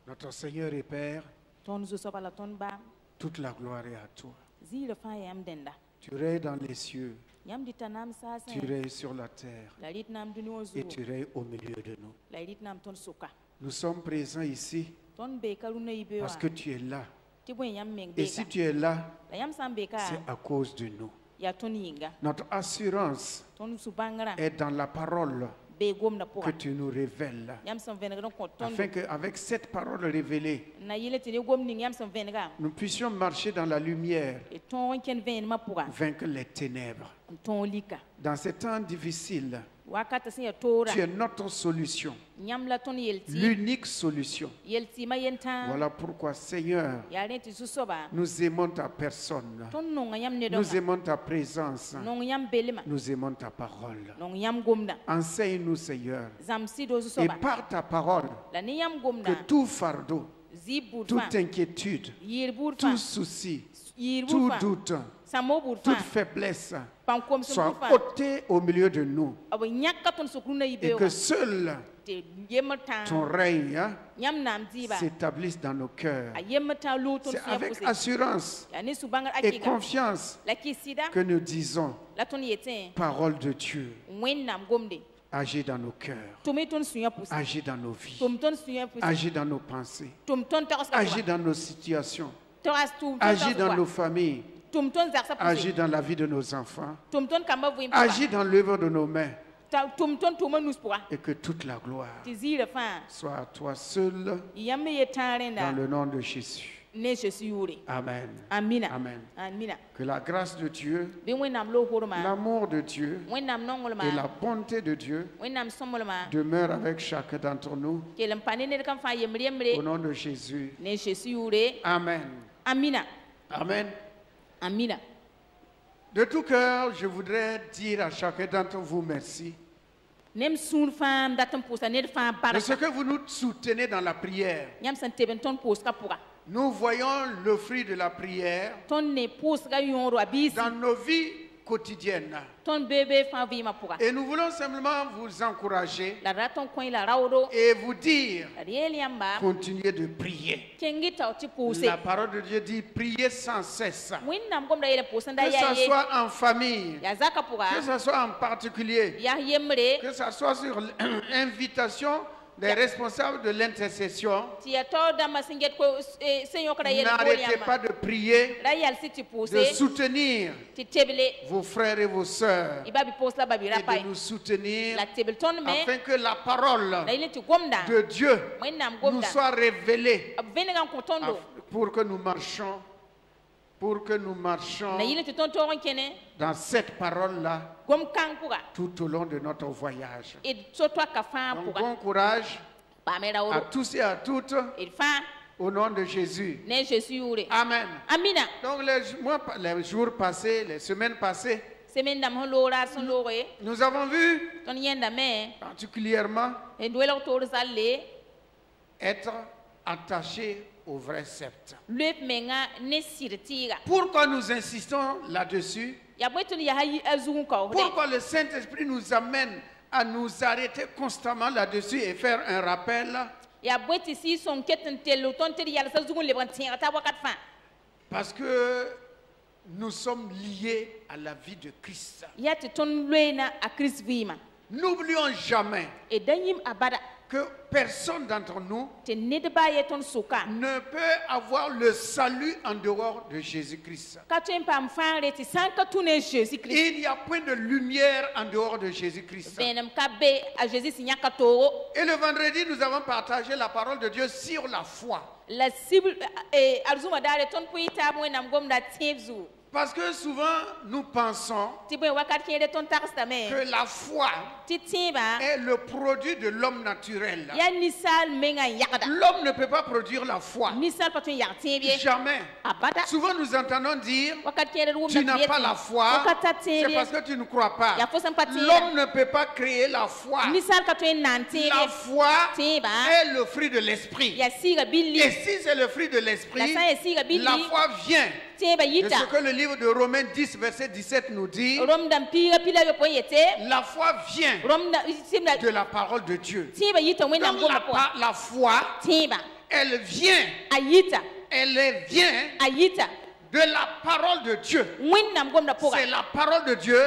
Notre Seigneur et Père, toute la gloire est à toi. Tu règnes dans les cieux, tu règnes sur la terre et tu règnes au milieu de nous. Nous sommes présents ici parce que tu es là. Et si tu es là, c'est à cause de nous. Notre assurance est dans la parole que tu nous révèles, afin qu'avec cette parole révélée, nous puissions marcher dans la lumière, vaincre les ténèbres. Dans ces temps difficiles, tu es notre solution, l'unique solution. Voilà pourquoi, Seigneur, nous aimons ta personne, nous aimons ta présence, nous aimons ta parole. Enseigne-nous, Seigneur, et par ta parole, que tout fardeau, toute inquiétude, tout souci, tout doute, toute faiblesse soit ôté au milieu de nous, et que seul ton règne s'établisse dans nos cœurs. C'est avec assurance et confiance que nous disons, parole de Dieu, agis dans nos cœurs, agis dans nos vies, agis dans nos pensées, agis dans nos situations, agis dans nos familles, agis dans la vie de nos enfants, agis dans l'œuvre de nos mains, et que toute la gloire soit à toi seul, dans le nom de Jésus. Amen. Amen. Que la grâce de Dieu, l'amour de Dieu et la bonté de Dieu demeurent avec chacun d'entre nous. Au nom de Jésus. Amen. Amen. De tout cœur, je voudrais dire à chacun d'entre vous merci. De ce que vous nous soutenez dans la prière. Nous voyons le fruit de la prière dans nos vies quotidiennes. Et nous voulons simplement vous encourager et vous dire, continuez de prier. La parole de Dieu dit, priez sans cesse. Que ce soit en famille, que ce soit en particulier, que ce soit sur l'invitation des responsables de l'intercession. N'arrêtez pas de prier, de soutenir vos frères et vos sœurs, et de nous soutenir afin que la parole de Dieu nous soit révélée pour que nous marchions dans cette parole-là tout au long de notre voyage. Donc, bon courage à tous et à toutes au nom de Jésus. Amen. Donc les jours passés, les semaines passées, nous avons vu particulièrement être attachés au vrai sceptre. Pourquoi nous insistons là-dessus? Pourquoi le Saint-Esprit nous amène à nous arrêter constamment là-dessus et faire un rappel? Parce que nous sommes liés à la vie de Christ. N'oublions jamais que personne d'entre nous ne peut avoir le salut en dehors de Jésus-Christ. Il n'y a point de lumière en dehors de Jésus-Christ. Et le vendredi, nous avons partagé la parole de Dieu sur la foi. Parce que souvent, nous pensons que la foi est le produit de l'homme naturel. L'homme ne peut pas produire la foi. Jamais. Souvent, nous entendons dire, tu n'as pas la foi, c'est parce que tu ne crois pas. L'homme ne peut pas créer la foi. La foi est le fruit de l'esprit. Et si c'est le fruit de l'esprit, la foi vient de ce que le livre de Romains 10, verset 17 nous dit, la foi vient de la parole de Dieu. Donc la foi, elle vient de la parole de Dieu. C'est la parole de Dieu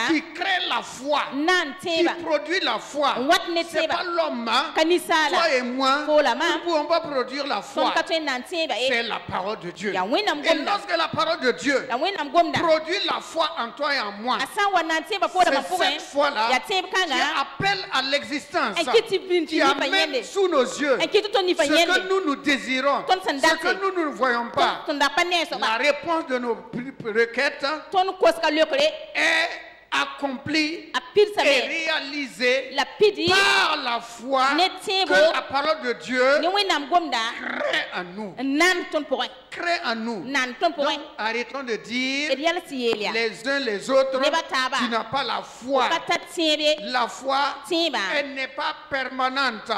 qui crée la foi, qui produit la foi. C'est pas l'homme, toi et moi, nous ne pouvons pas produire la foi. C'est la parole de Dieu. Et lorsque la parole de Dieu produit la foi en toi et en moi, c'est cette foi-là qui appelle à l'existence, qui amène sous nos yeux ce que nous désirons, ce que nous ne voyons pas. La réponse de nos requêtes est accomplie et réalisée par la foi que la parole de Dieu crée en nous. Crée en nous. Donc, arrêtons de dire les uns les autres, tu n'as pas la foi. La foi, elle n'est pas permanente.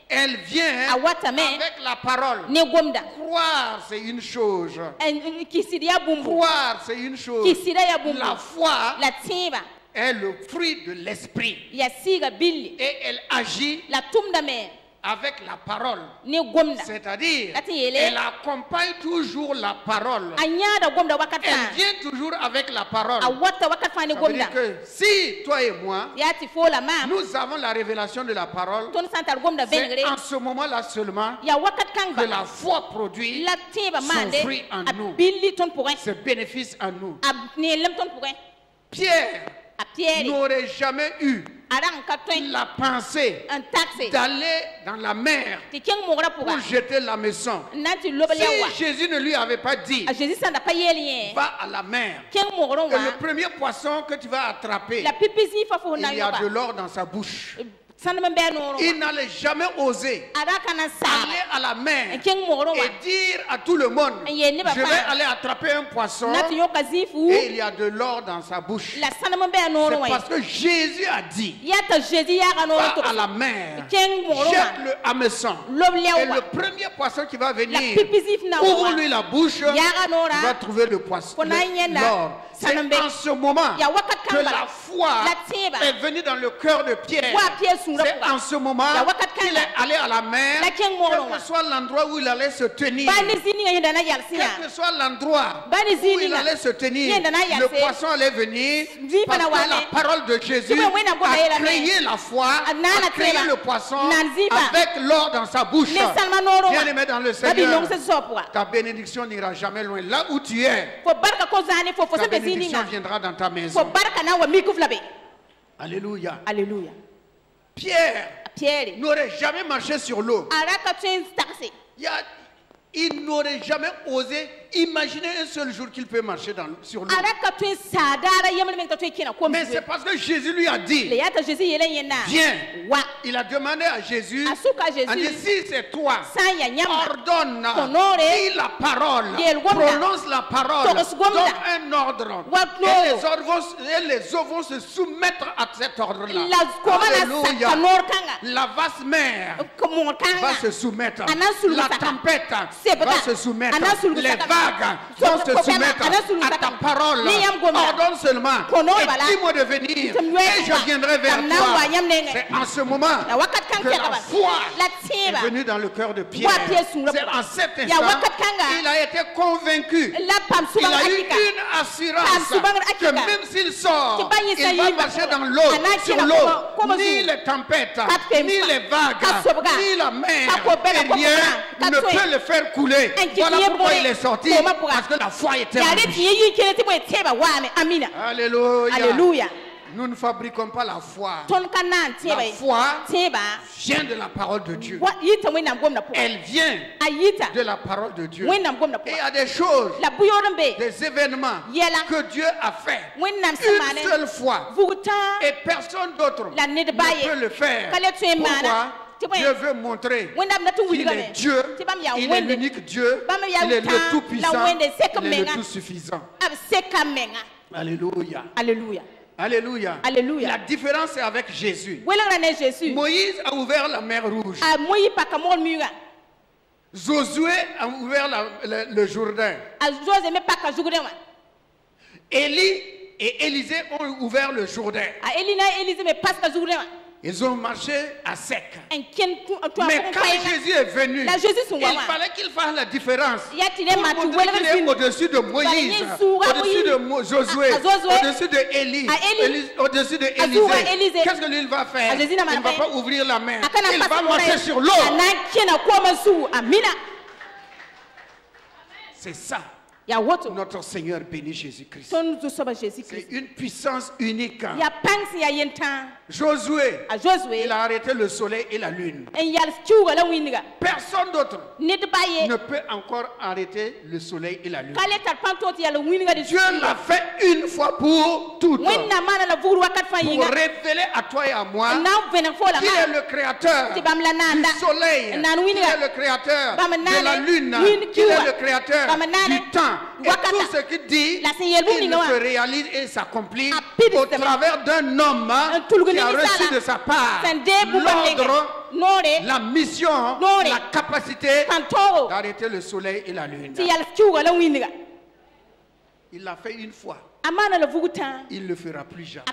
Elle vient avec la parole. Croire, c'est une chose. Croire, c'est une chose. La foi est le fruit de l'esprit. Et elle agit avec la parole. C'est-à-dire, elle accompagne toujours la parole. Elle vient toujours avec la parole. Ça veut dire que si toi et moi, nous avons la révélation de la parole, c'est en ce moment-là seulement que la foi produit son fruit en nous, ce bénéfice en nous. Pierre n'aurait jamais eu la pensée d'aller dans la mer pour jeter la maison. Si Jésus ne lui avait pas dit, va à la mer, et le premier poisson que tu vas attraper, il y a de l'or dans sa bouche. Il n'allait jamais oser aller à la mer et dire à tout le monde, je vais aller attraper un poisson et il y a de l'or dans sa bouche. C'est parce que Jésus a dit, va à la mer, jette le hameçon, et le premier poisson qui va venir, ouvre-lui la bouche, il va trouver le poisson, l'or. C'est en ce moment que la foi est venue dans le cœur de Pierre. C'est en ce moment qu'il est allé à la mer, quel que soit l'endroit où il allait se tenir, quel que soit l'endroit où il allait se tenir, le poisson allait venir parce que la parole de Jésus a créé la foi, a créé le poisson avec l'or dans sa bouche. Bien-aimé dans le Seigneur, ta bénédiction n'ira jamais loin. Là où tu es, ta bénédiction viendra dans ta maison. Alléluia. Alléluia. Pierre n'aurait jamais marché sur l'eau. Il n'aurait jamais osé imaginer un seul jour qu'il peut marcher sur l'eau. Mais c'est parce que Jésus lui a dit, viens. Il a demandé à Jésus, a dit, si c'est toi, ordonne, dis la parole, prononce la parole, donne un ordre. Et les eaux vont se soumettre à cet ordre-là. Alléluia. La vaste mer va se soumettre. La tempête va se soumettre. Les vagues vont se soumettre à ta parole. Ordonne seulement. Et dis-moi de venir. Et je viendrai vers toi. C'est en ce moment que la foi est venue dans le cœur de Pierre. C'est en cet instant qu'il a été convaincu. Il a eu une assurance que même s'il sort, il va marcher dans l'eau, sur l'eau. Ni les tempêtes, ni les vagues, ni la mer, et rien ne peut le faire couler. Voilà pourquoi il est sorti, parce que la foi était en lui. Alléluia. Alléluia. Nous ne fabriquons pas la foi. La foi vient de la parole de Dieu. Elle vient de la parole de Dieu. Et il y a des choses, des événements que Dieu a fait une seule fois. Et personne d'autre ne peut le faire. Pourquoi? Dieu veut montrer qu'il est Dieu, il est l'unique Dieu, il est le tout-puissant, il est le tout-suffisant. Alléluia. Alléluia. Alléluia. Alléluia. La différence est avec Jésus. Moïse a ouvert la mer Rouge. Josué a ouvert le Jourdain. Élie et Élisée ont ouvert le Jourdain. Ils ont marché à sec. Mais quand Jésus est venu, il fallait qu'il fasse la différence. Pour montrer qu'il est au-dessus de Moïse, au-dessus de Josué, au-dessus de Élie, au-dessus de Élisée. Qu'est-ce que lui il va faire? Il ne va pas ouvrir la main. Il va marcher sur l'eau. C'est ça. Notre Seigneur béni Jésus-Christ. C'est une puissance unique. Josué, il a arrêté le soleil et la lune. Personne d'autre ne peut encore arrêter le soleil et la lune. Dieu l'a fait une fois pour toutes. Pour révéler à toi et à moi qu'il est le créateur du soleil, qu'il est le créateur de la lune, qu'il est le créateur du temps. Et tout ce qu'il dit, il se réalise et s'accomplit au travers d'un homme qui a reçu de sa part l'ordre, la mission, la capacité d'arrêter le soleil et la lune. Il l'a fait une fois. Il ne le fera plus jamais.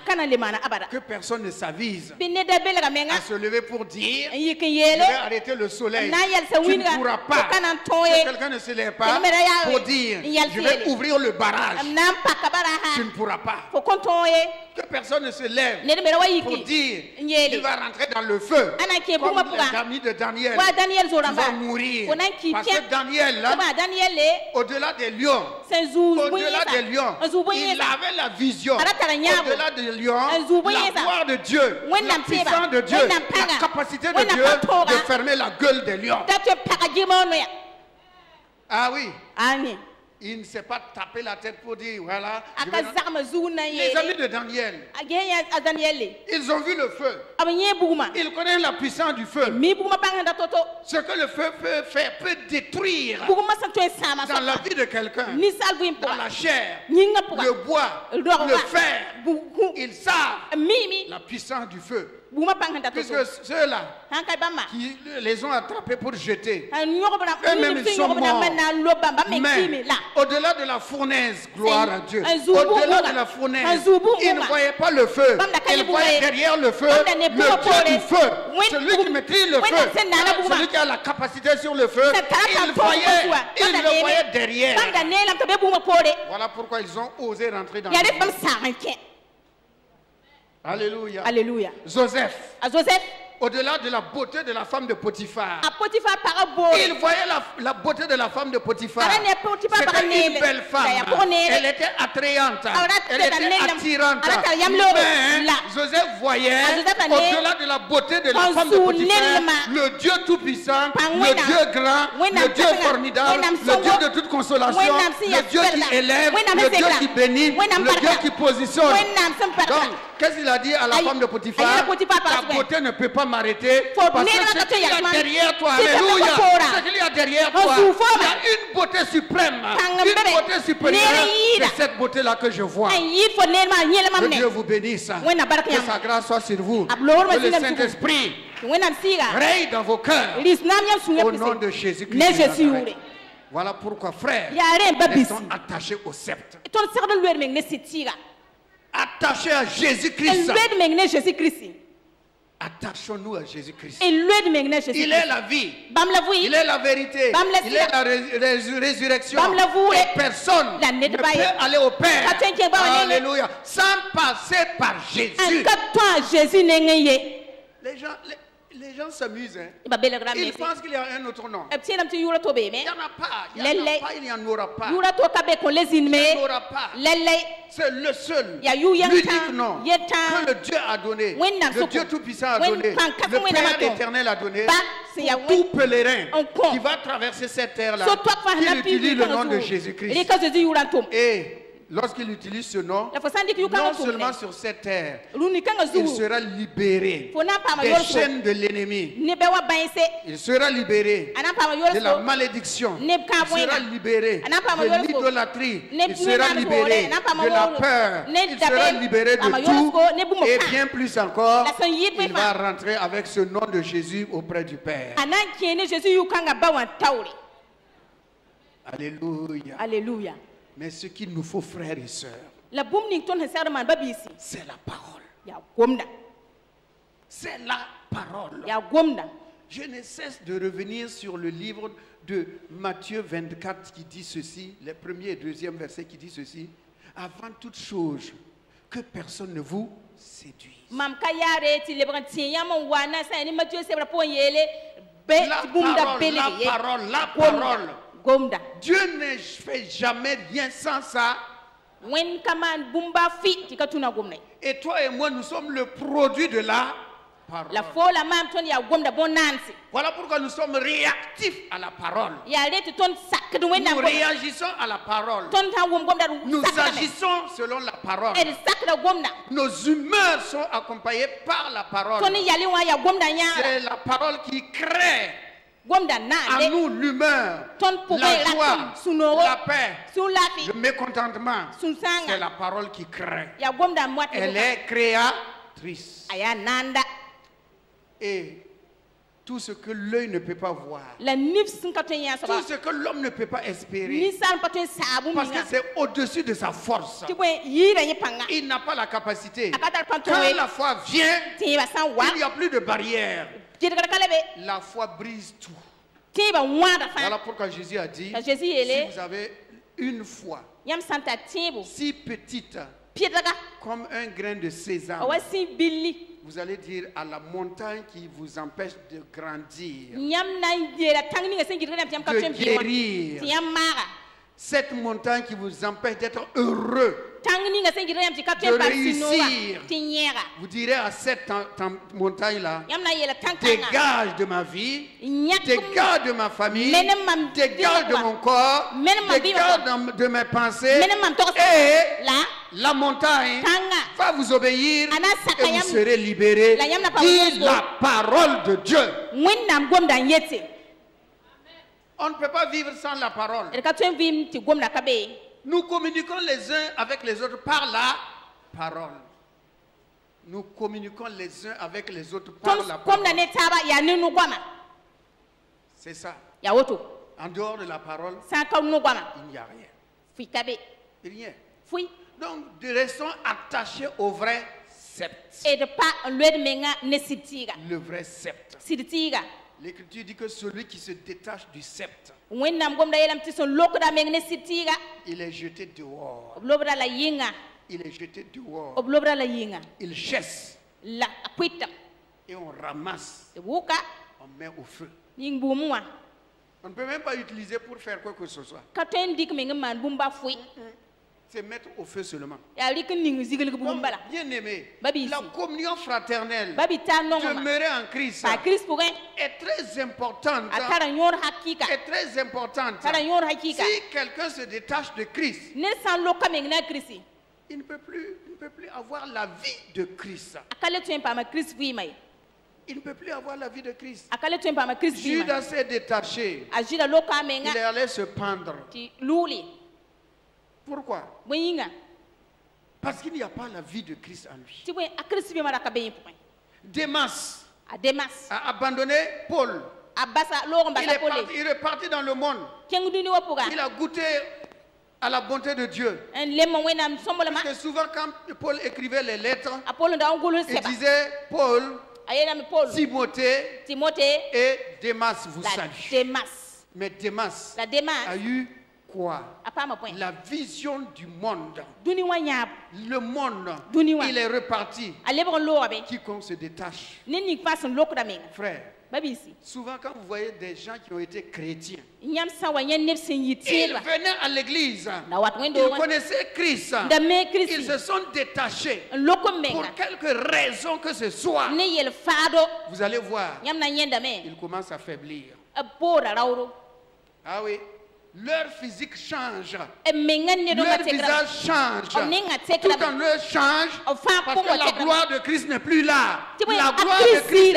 Que personne ne s'avise à se lever pour dire je vais arrêter le soleil. Tu ne pourras pas. Que quelqu'un ne se lève pas pour dire je vais ouvrir le barrage. Tu ne pourras pas. Que personne ne se lève pour dire il va rentrer dans le feu. Comme l'ami de Daniel, il va mourir. Parce que Daniel, au-delà des lions, il avait la vision. Au-delà des lions, la gloire de Dieu, la puissance de Dieu, la capacité de Dieu de fermer la gueule des lions. Ah oui. Il ne s'est pas tapé la tête pour dire voilà. Les amis de Daniel, ils ont vu le feu. Ils connaissent la puissance du feu. Ce que le feu peut faire peut détruire dans la vie de quelqu'un, dans la chair, le bois, le fer. Ils savent la puissance du feu. Puisque ceux-là qui les ont attrapés pour jeter, eux-mêmes ils sont morts. Mais au-delà de la fournaise, gloire à Dieu, au-delà de la fournaise, ils ne voyaient pas le feu. Ils voyaient derrière le feu le Dieu du feu. Celui qui maîtrise le feu, celui qui a la capacité sur le feu, ils le voyaient derrière. Voilà pourquoi ils ont osé rentrer dans le feu. Alléluia. Alléluia. Joseph. Au-delà de la beauté de la femme de Potiphar, il voyait la beauté de la femme de Potiphar. C'était une belle femme. Elle était attrayante. Elle était attirante. Mais Joseph voyait, au-delà de la beauté de la femme de Potiphar, le Dieu tout-puissant, le Dieu grand, le Dieu formidable, le Dieu de toute consolation, le Dieu qui élève, le Dieu qui bénit, le Dieu qui positionne. Donc, qu'est-ce qu'il a dit à la femme de Potiphar? Ta beauté ne peut pas m'arrêter parce que ce qu'il y a derrière toi, alléluia, ce qu'il y a derrière toi, il y a une beauté suprême, une beauté supérieure. C'est cette beauté-là que je vois. Que Dieu vous bénisse. Que sa grâce soit sur vous. Que le Saint-Esprit règne dans vos cœurs. Au nom de Jésus-Christ. Voilà pourquoi, frères, restons attachés au sceptre. Attachés à Jésus-Christ. Attachons-nous à Jésus-Christ. Il est la vie. Il est la vérité. Il est la résurrection. Et personne ne peut aller au Père. Alléluia. Sans passer par Jésus. Les gens s'amusent. Ils pensent qu'il y a un autre nom. Il n'y en a pas. Il n'y en aura pas. Il n'y en aura pas. C'est le seul, l'unique nom que le Dieu a donné. Le Dieu Tout-Puissant a donné. Le Père éternel a donné. Pour tout pèlerin qui va traverser cette terre-là, il utilise le nom de Jésus-Christ. Et lorsqu'il utilise ce nom, non seulement sur cette terre, il sera libéré des chaînes de l'ennemi. Il sera libéré de la malédiction. Il sera libéré de l'idolâtrie. Il sera libéré de la peur. Il sera libéré de tout. Et bien plus encore, il va rentrer avec ce nom de Jésus auprès du Père. Alléluia. Alléluia. Mais ce qu'il nous faut, frères et sœurs, c'est la parole. C'est la parole. Je ne cesse de revenir sur le livre de Matthieu 24 qui dit ceci, les premiers et deuxième versets qui dit ceci. Avant toute chose, que personne ne vous séduise. La parole. Dieu ne fait jamais rien sans ça. Et toi et moi, nous sommes le produit de la parole. Voilà pourquoi nous sommes réactifs à la parole. Nous réagissons à la parole. Nous agissons selon la parole. Nos humeurs sont accompagnées par la parole. C'est la parole qui crée à nous l'humeur, la joie, la paix, le mécontentement. C'est la parole qui crée. Elle est créatrice. Et tout ce que l'œil ne peut pas voir, tout ce que l'homme ne peut pas espérer, parce que c'est au-dessus de sa force. Il n'a pas la capacité. Quand la foi vient, il n'y a plus de barrière. La foi brise tout. Voilà pourquoi Jésus a dit, si vous avez une foi si petite comme un grain de sésame, vous allez dire à la montagne qui vous empêche de grandir, de guérir, cette montagne qui vous empêche d'être heureux, de réussir, vous direz à cette montagne-là, dégage de ma vie, dégage de ma famille, dégage de mon corps, dégage de mes pensées, et la montagne va vous obéir et vous serez libérés. Dit la parole de Dieu. On ne peut pas vivre sans la parole. Nous communiquons les uns avec les autres par la parole. Nous communiquons les uns avec les autres par la parole. C'est ça. En dehors de la parole, il n'y a rien. Rien. Donc, restons attachés au vrai sceptre. Le vrai sceptre. L'Écriture dit que celui qui se détache du sceptre, il est jeté dehors. Il est jeté dehors. Il chasse. Et on ramasse. On met au feu. On ne peut même pas utiliser pour faire quoi que ce soit. C'est mettre au feu seulement. Bien aimé, la communion fraternelle, demeurer en Christ, est très importante. Est très importante. Si quelqu'un se détache de Christ, il ne peut plus avoir la vie de Christ. Il ne peut plus avoir la vie de Christ. Judas s'est détaché. Il est allé se pendre. Pourquoi? Parce qu'il n'y a pas la vie de Christ en lui. Démas a abandonné Paul. Il est parti dans le monde. Il a goûté à la bonté de Dieu. Parce que souvent quand Paul écrivait les lettres, il disait Paul, Timothée et Démas vous saluent. Mais Démas a eu quoi? La vision du monde. Le monde, il est reparti. Quiconque se détache. Frère, souvent quand vous voyez des gens qui ont été chrétiens, ils venaient à l'église, ils connaissaient Christ, ils se sont détachés pour quelque raison que ce soit. Vous allez voir, ils commencent à faiblir. Ah oui. Leur physique change. Leur visage change. Tout en eux change parce que la gloire de Christ n'est plus là. La gloire de Christ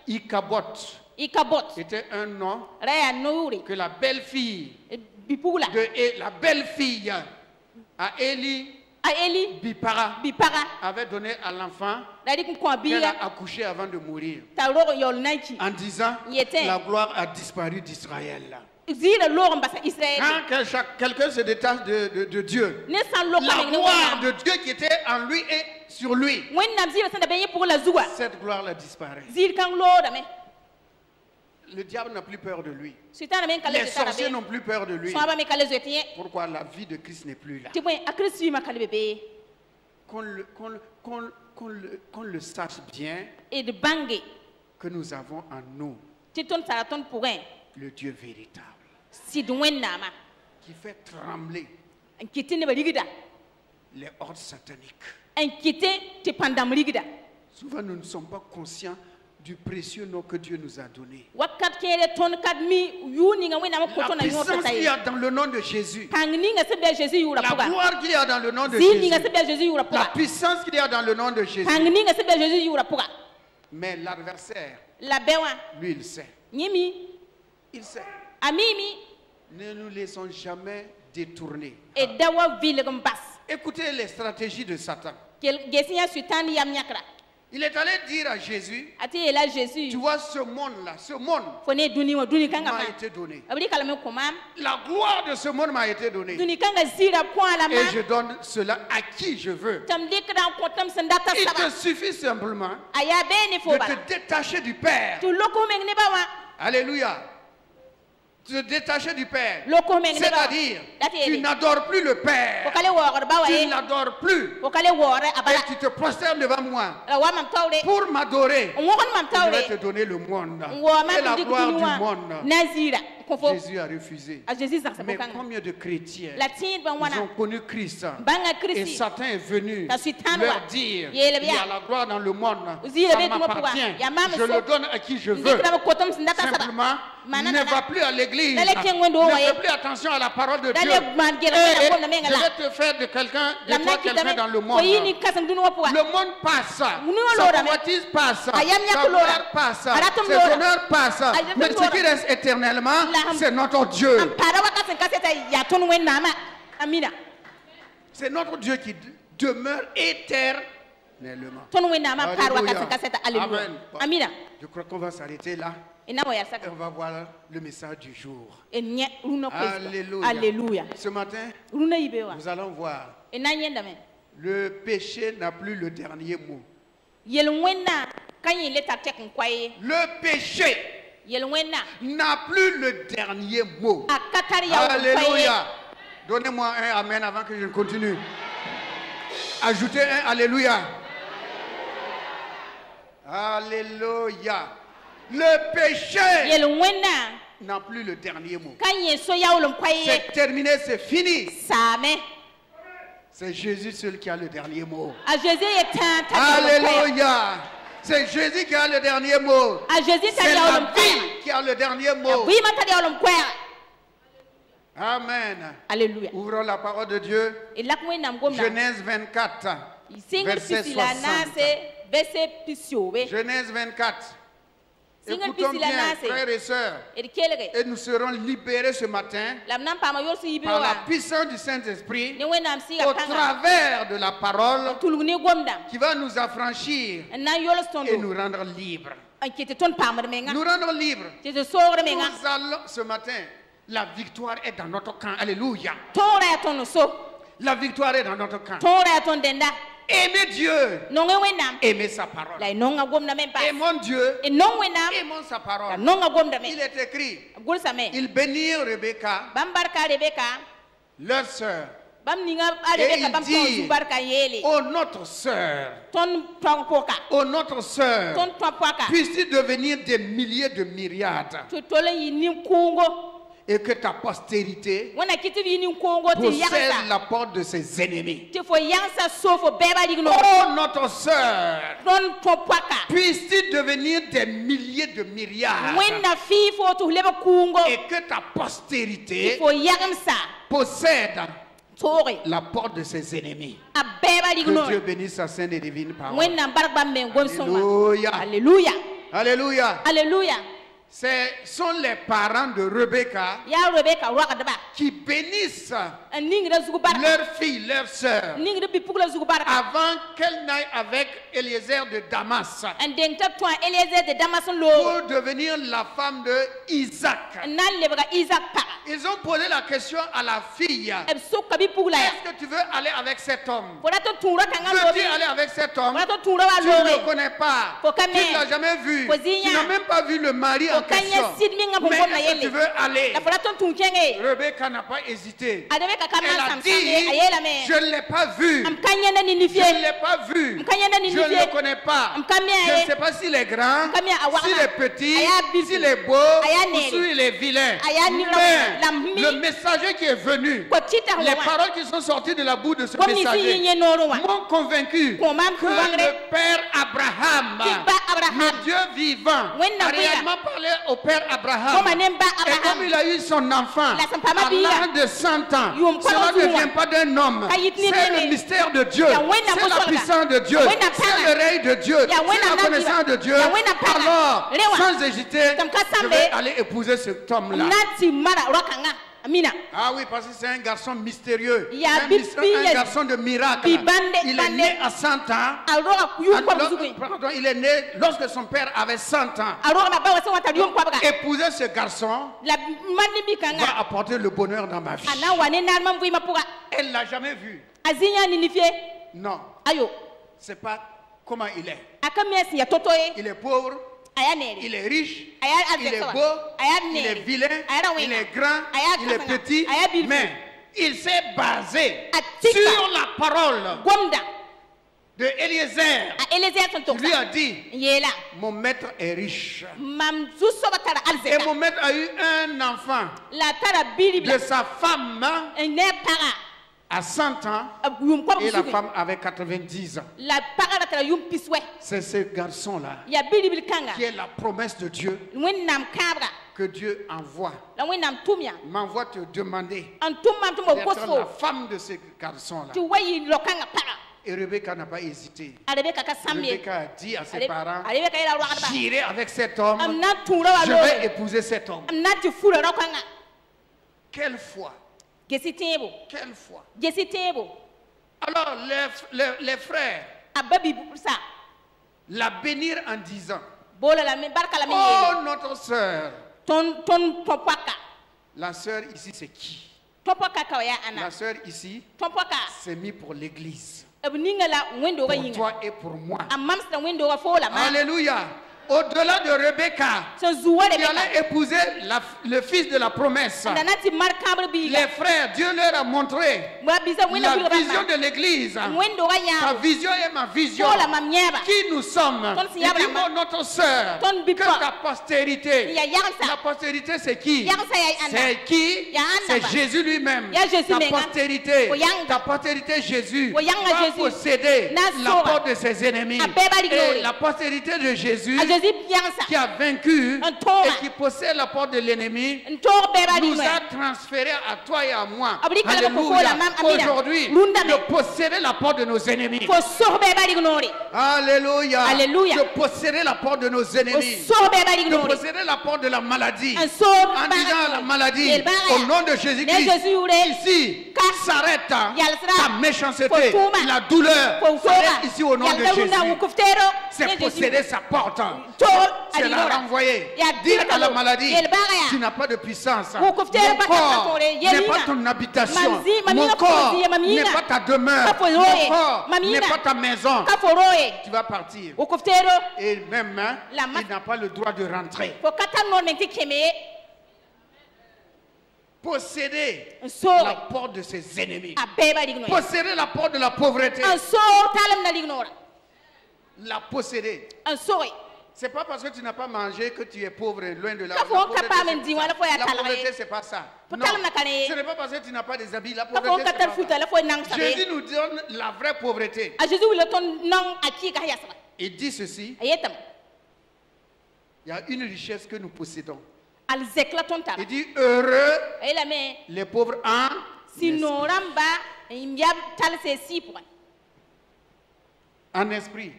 est partie. Ichabod était un nom que la belle-fille à Élie Bipara avait donné à l'enfant qu'elle a accouché avant de mourir, en disant la gloire a disparu d'Israël. Quand quelqu'un se détache de Dieu, la gloire de Dieu qui était en lui et sur lui, cette gloire disparaît. Le diable n'a plus peur de lui. Les sorciers n'ont plus peur de lui. Pourquoi la vie de Christ n'est plus là? Qu'on le sache bien que nous avons en nous le Dieu véritable qui fait trembler les hordes sataniques. Souvent nous ne sommes pas conscients du précieux nom que Dieu nous a donné. La puissance qu'il y a dans le nom de Jésus. La gloire qu'il y a dans le nom de Jésus. La puissance qu'il y a dans le nom de Jésus. Mais l'adversaire, lui, il sait. Il sait. Ne nous laissons jamais détourner. Écoutez les stratégies de Satan. Il est allé dire à Jésus, tu vois ce monde-là, ce monde m'a été donné. La gloire de ce monde m'a été donnée. Et je donne cela à qui je veux. Il te suffit simplement de te détacher du Père. Alléluia. Se détacher du Père, c'est-à-dire tu n'adores plus le Père, tu ne l'adores plus et tu te prosternes devant moi pour m'adorer. Je vais te donner le monde et la gloire du monde. Jésus a refusé. Mais combien de chrétiens ils ont connu Christ et Satan est venu leur dire il y a la gloire dans le monde, ça m'appartient, je le donne à qui je veux. Simplement, ne va plus à l'église, ne fais plus attention à la parole de Dieu. Je vais te faire de quelqu'un, de toi quelqu'un dans le monde. Le monde passe, sa convoitise passe, sa gloire passe, ses honneurs passent, mais ce qui reste éternellement, c'est notre Dieu. C'est notre Dieu qui demeure éternellement. Alléluia. Amen. Je crois qu'on va s'arrêter là. Et on va voir le message du jour. Alléluia. Alléluia. Ce matin, nous allons voir. Le péché n'a plus le dernier mot. Le péché n'a plus le dernier mot. Alléluia. Donnez-moi un amen avant que je ne continue. Ajoutez un alléluia. Alléluia. Le péché n'a plus le dernier mot. C'est terminé, c'est fini. C'est Jésus seul qui a le dernier mot. Alléluia. C'est Jésus qui a le dernier mot. C'est la vie qui a le dernier mot. Amen. Alléluia. Ouvrons la parole de Dieu. Genèse 24, verset 60. Genèse 24. Écoutons bien, frères et sœurs, et nous serons libérés ce matin par la puissance du Saint-Esprit au travers de la parole qui va nous affranchir et nous rendre libres. Nous rendre libres. Nous allons ce matin, la victoire est dans notre camp. Alléluia. La victoire est dans notre camp. Aimer Dieu, aimer sa parole. Aimons Dieu, aimons sa parole. Il est écrit, ils bénirent Rebecca, leur sœur, et ils disent, oh notre sœur, oh notre sœur, puisses-tu devenir des milliers de myriades. et que ta postérité possède la porte de ses ennemis. Oh, notre sœur, puisses-tu devenir des milliers de milliards et que ta postérité possède la porte de ses ennemis. Que Dieu bénisse sa sainte et divine parole. Alléluia. Alléluia. Alléluia. Alléluia. Ce sont les parents de Rebecca qui bénissent leur fille, leur sœur, avant qu'elle n'aille avec Eliezer de Damas pour devenir la femme de Isaac. Ils ont posé la question à la fille: est-ce que tu veux aller avec cet homme? Veux-tu aller avec cet homme? Tu ne le connais pas, tu ne l'as jamais vu, tu n'as même pas vu le mari en question. Mais est-ce que tu veux aller? Rebecca n'a pas hésité. Elle a dit: je ne l'ai pas vu, je ne l'ai pas vu, je ne le connais pas, je ne sais pas s'il est grand, s'il est petit, s'il est beau ou s'il est vilain. Mais le messager qui est venu, les paroles qui sont sorties de la bouche de ce messager m'ont convaincu que le Père Abraham, le Dieu vivant, a réellement parlé au Père Abraham. Et comme il a eu son enfant à l'âge de 100 ans, cela ne vient pas d'un homme. C'est le mystère de Dieu, c'est la puissance de Dieu, c'est l'oreille de Dieu, c'est la connaissance de Dieu. Alors, sans hésiter, je vais aller épouser cet homme-là. Ah oui, parce que c'est un garçon mystérieux, un garçon de miracle. Il est né à 100 ans. Pardon, il est né lorsque son père avait 100 ans. Épouser ce garçon va apporter le bonheur dans ma vie. Elle ne l'a jamais vu. Non. C'est pas comment il est. Il est pauvre. Il est riche, il est beau, il est vilain, il est grand, il est petit, mais il s'est basé sur la parole de Eliezer. Il lui a dit: mon maître est riche. Et mon maître a eu un enfant de sa femme à 100 ans et la femme avait 90 ans. C'est ce garçon-là qui est la promesse de Dieu que Dieu envoie. M'envoie te demander d'être la femme de ce garçon-là. Et Rebecca n'a pas hésité. Rebecca a dit à ses parents: j'irai avec cet homme, je vais épouser cet homme. Quelle foi! Quelle foi! Alors les frères la bénirent en disant: oh, notre sœur. La sœur ici, c'est qui? La sœur ici, c'est mis pour l'église, pour toi et pour moi. Alléluia. Au-delà de Rebecca, qui allait épouser le fils de la promesse, les frères, Dieu leur a montré la vision de l'église. Ta vision est ma vision. Qui nous sommes? Il dit: oh, notre sœur, que ta postérité. La postérité, c'est qui? C'est qui? C'est Jésus lui-même. Ta postérité, Jésus, va posséder la porte de ses ennemis. Et la postérité de Jésus, qui a vaincu et qui possède la porte de l'ennemi, nous a transféré à toi et à moi. Alléluia. Aujourd'hui, de posséder la porte de nos ennemis. Alléluia. Alléluia. De posséder la porte de nos ennemis. De posséder la porte de la maladie. En disant à la maladie: au nom de Jésus-Christ, ici s'arrête ta méchanceté, la douleur s'arrête ici au nom de Jésus. C'est posséder sa porte. C'est la renvoyer. Dire à la maladie: tu n'as pas de puissance. Mon corps n'est pas ton habitation. Mon corps n'est pas ta demeure. Mon corps n'est pas ta maison. Tu vas partir. Et même, il n'a pas le droit de rentrer. Posséder la porte de ses ennemis. Posséder la porte de la pauvreté. La posséder. C'est pas parce que tu n'as pas mangé que tu es pauvre et loin de la pauvreté. La pauvreté, c'est pas ça. Non, ce n'est pas parce que tu n'as pas des habits. La pauvreté, c'est pas ça. Jésus nous donne la vraie pauvreté. Il dit ceci. Il y a une richesse que nous possédons. Il dit heureux les pauvres en esprit.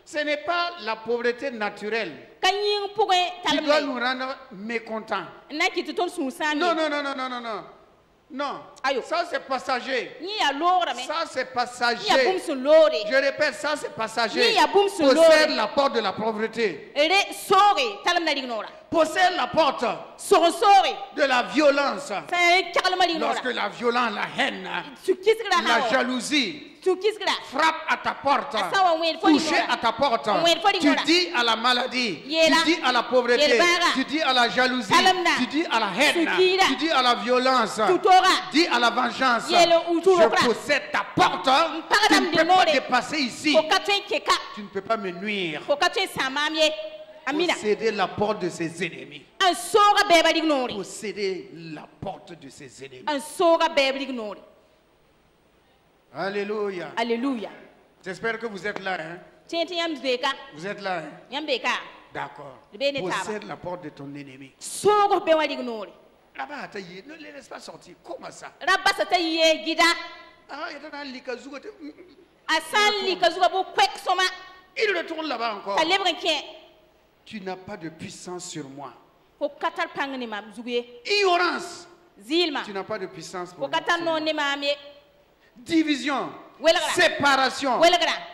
Ce n'est pas la pauvreté naturelle qui doit nous rendre mécontents. Non, non, non, non, non, non, non. Non, ça c'est passager. Ça c'est passager. Je répète, ça c'est passager. Possède la porte de la pauvreté. Possède la porte de la violence. Lorsque la violence, la haine, la jalousie frappe à ta porte, touche à ta porte, tu dis à la maladie, tu dis à la pauvreté, tu dis à la jalousie, tu dis à la haine, tu dis à la violence, tu dis à la vengeance, je possède ta porte, tu ne peux pas dépasser ici, tu ne peux pas me nuire. Posséder la porte de ses ennemis. Posséder la porte de ses ennemis. Alléluia. Alléluia. J'espère que vous êtes là. Hein? Vous êtes là. Hein? D'accord. Possède la porte de ton ennemi. Là-bas, ne les laisse pas sortir. Comment ça? Il retourne là-bas encore. Tu n'as pas de puissance sur moi. Ignorance. Tu n'as pas de puissance pour moi. Division. Séparation.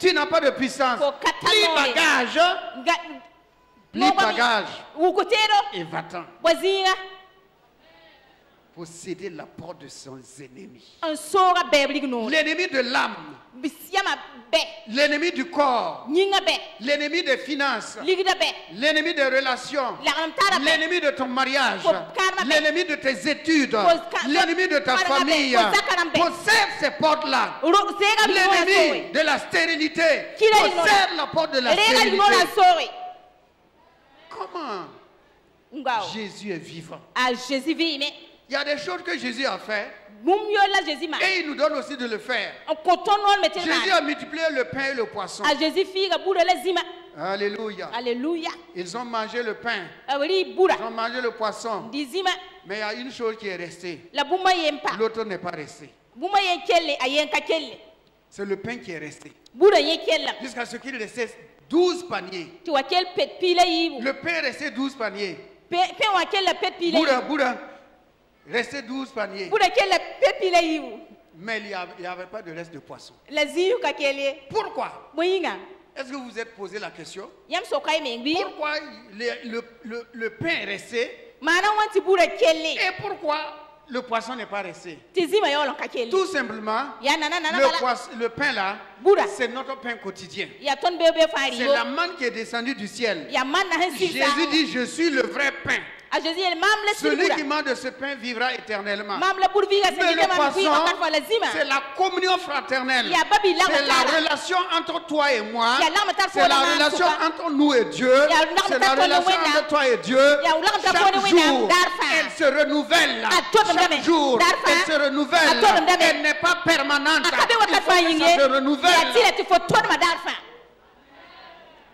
Tu n'as pas de puissance. Plie bagage. Plie bagage. Et va-t'en. Posséder la porte de ses ennemis. L'ennemi de l'âme. L'ennemi du corps. L'ennemi des finances. L'ennemi des relations. L'ennemi de ton mariage. L'ennemi de tes études. L'ennemi de ta famille. Possède ces portes-là. L'ennemi de la stérilité. Possède la porte de la stérilité. Comment? Jésus est vivant. Il y a des choses que Jésus a fait et il nous donne aussi de le faire. Jésus a multiplié le pain et le poisson. Alléluia. Alléluia. Ils ont mangé le pain. Ils ont mangé le poisson. Mais il y a une chose qui est restée. L'autre n'est pas resté. C'est le pain qui est resté. Jusqu'à ce qu'il restait 12 paniers. Le pain restait 12 paniers. Bouddha. Restait 12 paniers. Mais il n'y avait pas de reste de poisson. Pourquoi? Est-ce que vous vous êtes posé la question? Pourquoi le pain est resté? Et pourquoi le poisson n'est pas resté? Tout simplement, le pain là, c'est notre pain quotidien. C'est la manne qui est descendue du ciel. Jésus dit, je suis le vrai pain. Celui qui mange de ce pain vivra éternellement. Mais le poisson, c'est la communion fraternelle. C'est la relation entre toi et moi. C'est la relation entre nous et Dieu. C'est la relation entre toi et Dieu. Chaque jour, elle se renouvelle. Chaque jour, elle se renouvelle. Elle n'est pas permanente. Il faut que ça se renouvelle.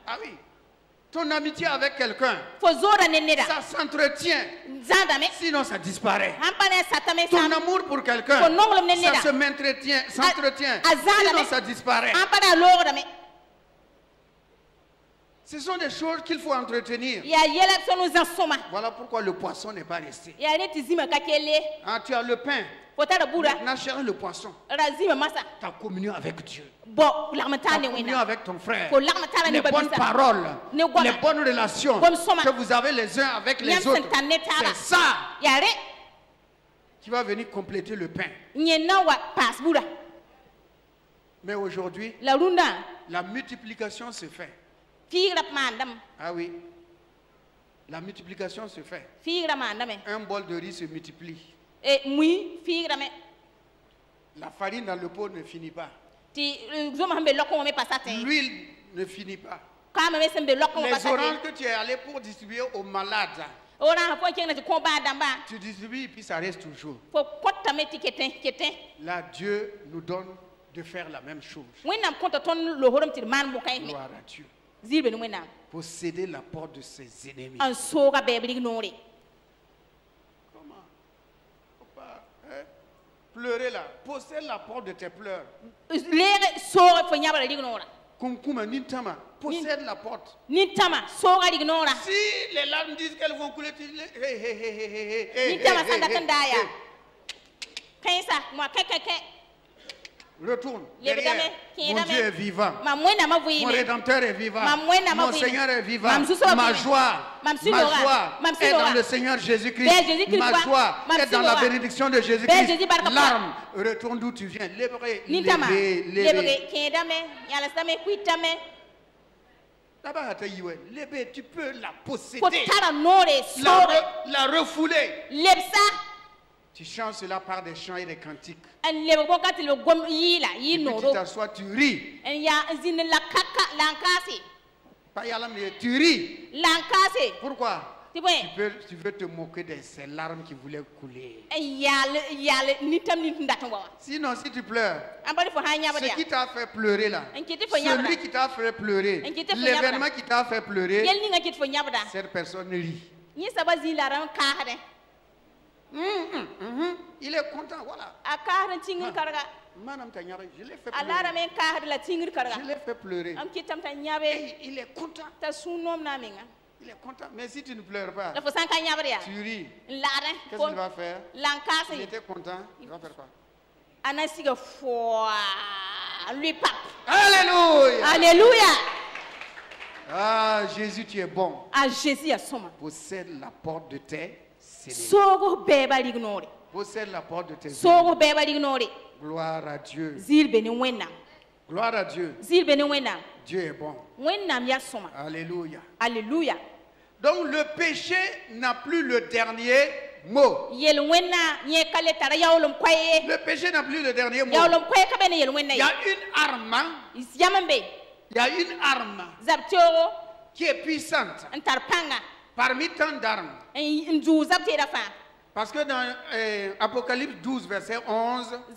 Ah oui. Ton amitié avec quelqu'un, ça s'entretient, sinon ça disparaît. Ton amour pour quelqu'un, ça se s'entretient, sinon ça disparaît. Ce sont des choses qu'il faut entretenir. Voilà pourquoi le poisson n'est pas resté. Ah, tu as le pain. Maintenant, cherche le poisson. Ta communion avec Dieu. Ta communion avec ton frère. Les bonnes paroles. Les bonnes relations que vous avez les uns avec les autres. C'est ça qui va venir compléter le pain. Mais aujourd'hui, la multiplication se fait. Ah oui. La multiplication se fait. Un bol de riz se multiplie. La farine dans le pot ne finit pas. L'huile ne finit pas. Les oranges que tu es allé pour distribuer aux malades, tu distribues et puis ça reste toujours. Là, Dieu nous donne de faire la même chose. Gloire à Dieu. Posséder la porte de ses ennemis. Comment? Faut pas, hein? Pleurer là. Possède la porte de tes pleurs. Possède la porte. Si les larmes disent qu'elles vont couler, tu dis retourne. Derrière. Mon Dieu est vivant. Mon Rédempteur est vivant. Mon Seigneur est vivant. Ma joie est dans le Seigneur Jésus-Christ. Ma joie est dans la bénédiction de Jésus-Christ. Larme, retourne d'où tu viens. Tu peux la posséder, la refouler. Tu chantes cela par des chants et des cantiques. Et puis tu t'assois, tu ris. Tu ris. Pourquoi? Tu veux te moquer de ces larmes qui voulaient couler. Sinon, si tu pleures, ce qui t'a fait pleurer là, celui qui t'a fait pleurer, l'événement qui t'a fait pleurer, cette personne rit. Il est content, voilà. Madame Tanyari, je l'ai fait pleurer. Je l'ai fait pleurer. Et il est content. Il est content. Mais si tu ne pleures pas, tu ris. Qu'est-ce qu'il va faire? Il était content. Il va faire quoi? Alléluia. Alléluia. Ah, Jésus, tu es bon. Possède la porte de tes ennemis. Possède la porte de tes ennemis. Gloire à Dieu. Gloire à Dieu. Dieu est bon. Alléluia. Alléluia. Donc le péché n'a plus le dernier mot. Le péché n'a plus le dernier mot. Il y a une arme. Il y a une arme qui est puissante parmi tant d'armes. Parce que dans Apocalypse 12, verset 11, vous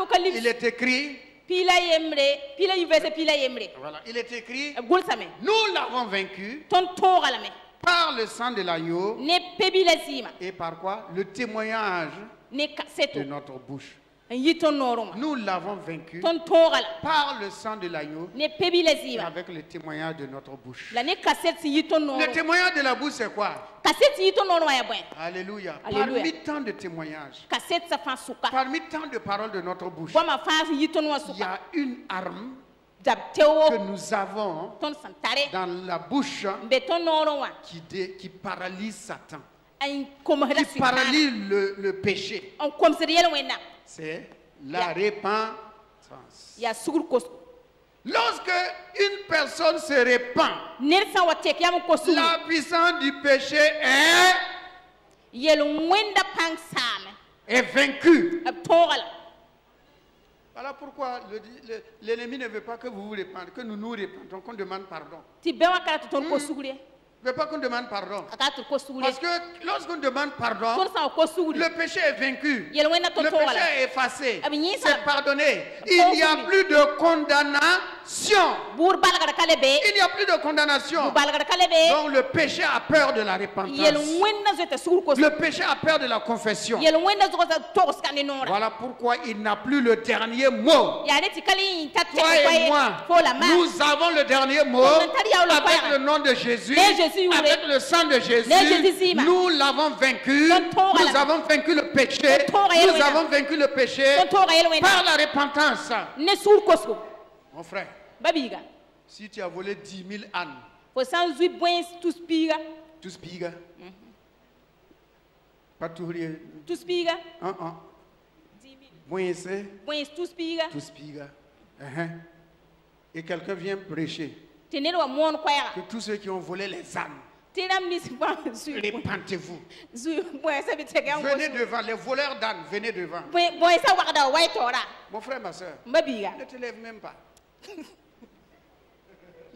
connaissez, il est écrit, voilà, il est écrit, nous l'avons vaincu par le sang de l'agneau et par quoi? Le témoignage de notre bouche. Nous l'avons vaincu par le sang de l'agneau et avec le témoignage de notre bouche. Le témoignage de la bouche, c'est quoi? Alléluia. Parmi tant de témoignages, parmi tant de paroles de notre bouche, il y a une arme que nous avons dans la bouche qui paralyse Satan, qui paralyse le péché. C'est la repentance. Lorsque une personne se repent, la puissance du péché est vaincue. Voilà pourquoi l'ennemi ne veut pas que vous vous repentez, que nous nous repentons, qu'on demande pardon. Ne veut pas qu'on demande pardon. Parce que lorsqu'on demande pardon, le péché est vaincu. Le péché est effacé. C'est pardonné. Il n'y a plus de condamnation. Il n'y a plus de condamnation. Donc le péché a peur de la repentance. Le péché a peur de la confession. Voilà pourquoi il n'a plus le dernier mot. Toi et moi, nous avons le dernier mot avec le nom de Jésus. Avec le sang de Jésus, nous l'avons vaincu. Nous avons vaincu le péché. Nous avons vaincu le péché par la repentance. Mon frère, si tu as volé 10 000 ânes, tout spiga. Pas tout rire. Tout spiga. Tout spiga. Et quelqu'un vient prêcher que tous ceux qui ont volé les âmes, répentez-vous. Venez devant, les voleurs d'ânes, venez devant. Mon frère, ma soeur, ne te lève même pas.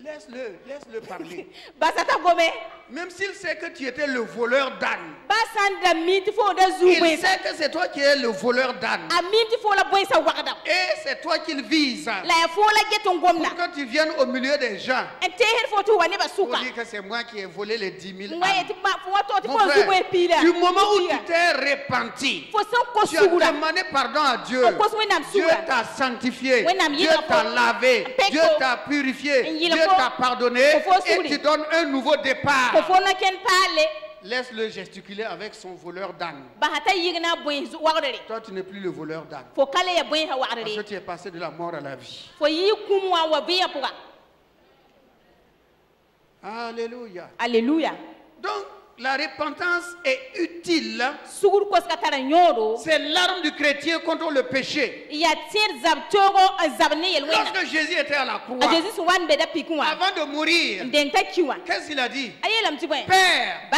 Laisse-le parler. Basata gome. Même s'il sait que tu étais le voleur d'âne. Basanda miti fo da Il zubwe. sait que c'est toi qui es le voleur d'âne. A miti fo la boy sa wakada. Et c'est toi qu'il vise. La fo la geton gomna. Pour que tu viennes au milieu des gens. Ente her fo tu wane Pour basuka. dire que c'est moi qui ai volé les 10 000 ânes. Ngaye ti ma fo to ti Mon fo frère, zubwe pila. du moment où tu t'es repenti, Fo son ko tu as sugura. demandé pardon à Dieu. Dieu t'a sanctifié. Dieu t'a lavé. Dieu t'a purifié. Dieu t'a pardonné. Et tu donnes un nouveau départ. Fo na ken pale. Laisse-le gesticuler avec son voleur d'âne. Bahata yigna boy wagdere. Toi, tu n'es plus le voleur d'âne. Fo kale ya boy ha Parce que wagdere. tu es passé de la mort à la vie. Fo yi kumwa wa biya puga. Alléluia. Alléluia. Donc, la repentance est utile. Sugur ko skatara nyoro. C'est l'arme du chrétien contre le péché. Ya tir zab togo zabne yelwena. Lorsque Jésus était à la croix, Jésus wan beda pikwa. avant de mourir, Ndenta kiwa. qu'est-ce qu'il a dit? Ayela mtibwe. Père, Ba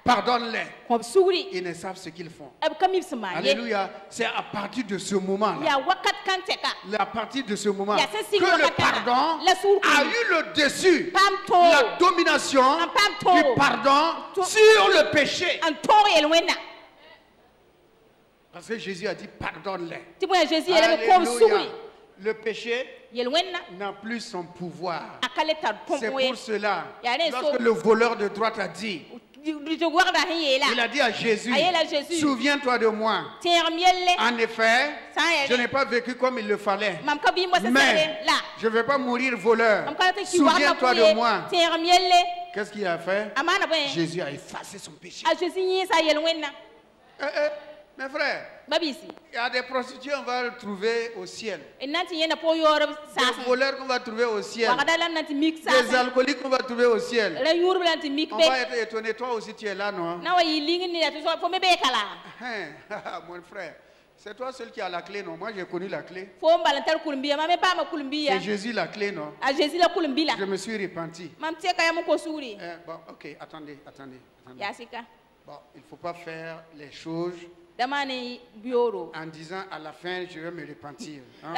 pardonne-les. ko suguri. Ils ne savent ce qu'ils font. Ab kamib sama. Alléluia. C'est à partir de ce moment-là, Ya wakat kanteka. à partir de ce moment, Ya que sensi le pardon la sur a eu le dessus, pam to. la domination Pam to. du pardon sur le péché. Anto yelwena. Parce que Jésus a dit pardonne-les. Tibwe Jésus ele ko Alléluia. suguri. Le péché Yelwena. n'a plus son pouvoir. Akaleta C'est pomwe. pour cela, Yale lorsque so- le voleur de droite a dit, il a dit à Jésus, souviens-toi de moi. En effet, je n'ai pas vécu comme il le fallait. Mais je ne vais pas mourir voleur. Souviens-toi de moi. Qu'est-ce qu'il a fait? Jésus a effacé son péché. Mes frères, il y a des prostituées qu'on va trouver au ciel. Des voleurs qu'on va trouver au ciel. Des alcooliques qu'on va trouver au ciel. On va être étonné. Toi aussi tu es là, non? Mon frère, c'est toi seul qui a la clé, non? Moi j'ai connu la clé. C'est Jésus la clé, non? Je me suis repenti. Bon, ok, attendez. Bon, il ne faut pas faire les choses en disant à la fin je vais me repentir. Faut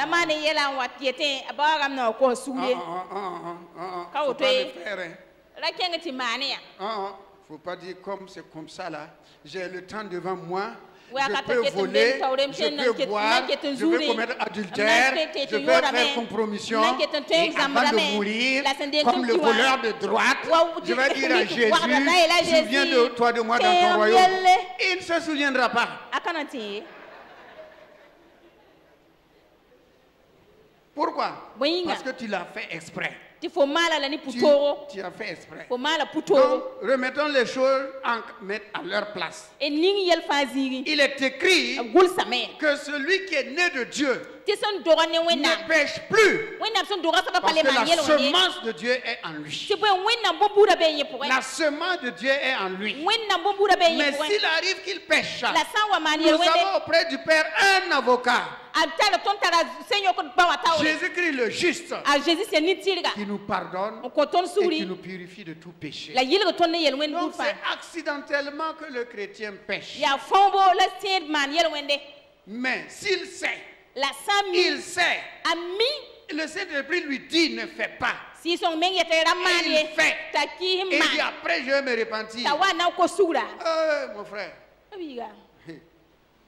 pas le faire, hein. Faut pas dire comme c'est comme ça là. J'ai le temps devant moi. Je peux voler, je peux boire, je peux commettre adultère, je peux faire compromission. Et avant de mourir, comme le voleur de droite, je vais dire à Jésus, souviens-toi de moi dans ton royaume. Il ne se souviendra pas. Pourquoi? Parce que tu l'as fait exprès. Tu as fait exprès. Donc, remettons les choses à leur place. Il est écrit que celui qui est né de Dieu ne pêche plus. Parce que la semence de Dieu est en lui. La semence de Dieu est en lui. Mais s'il arrive qu'il pêche, nous avons auprès du Père un avocat. Jésus-Christ le juste, qui nous pardonne et qui nous purifie de tout péché. Donc c'est accidentellement que le chrétien pêche. Mais s'il sait, il sait, le Saint-Esprit lui dit ne fais pas. Et il fait. Et il dit après je vais me repentir. Mon frère,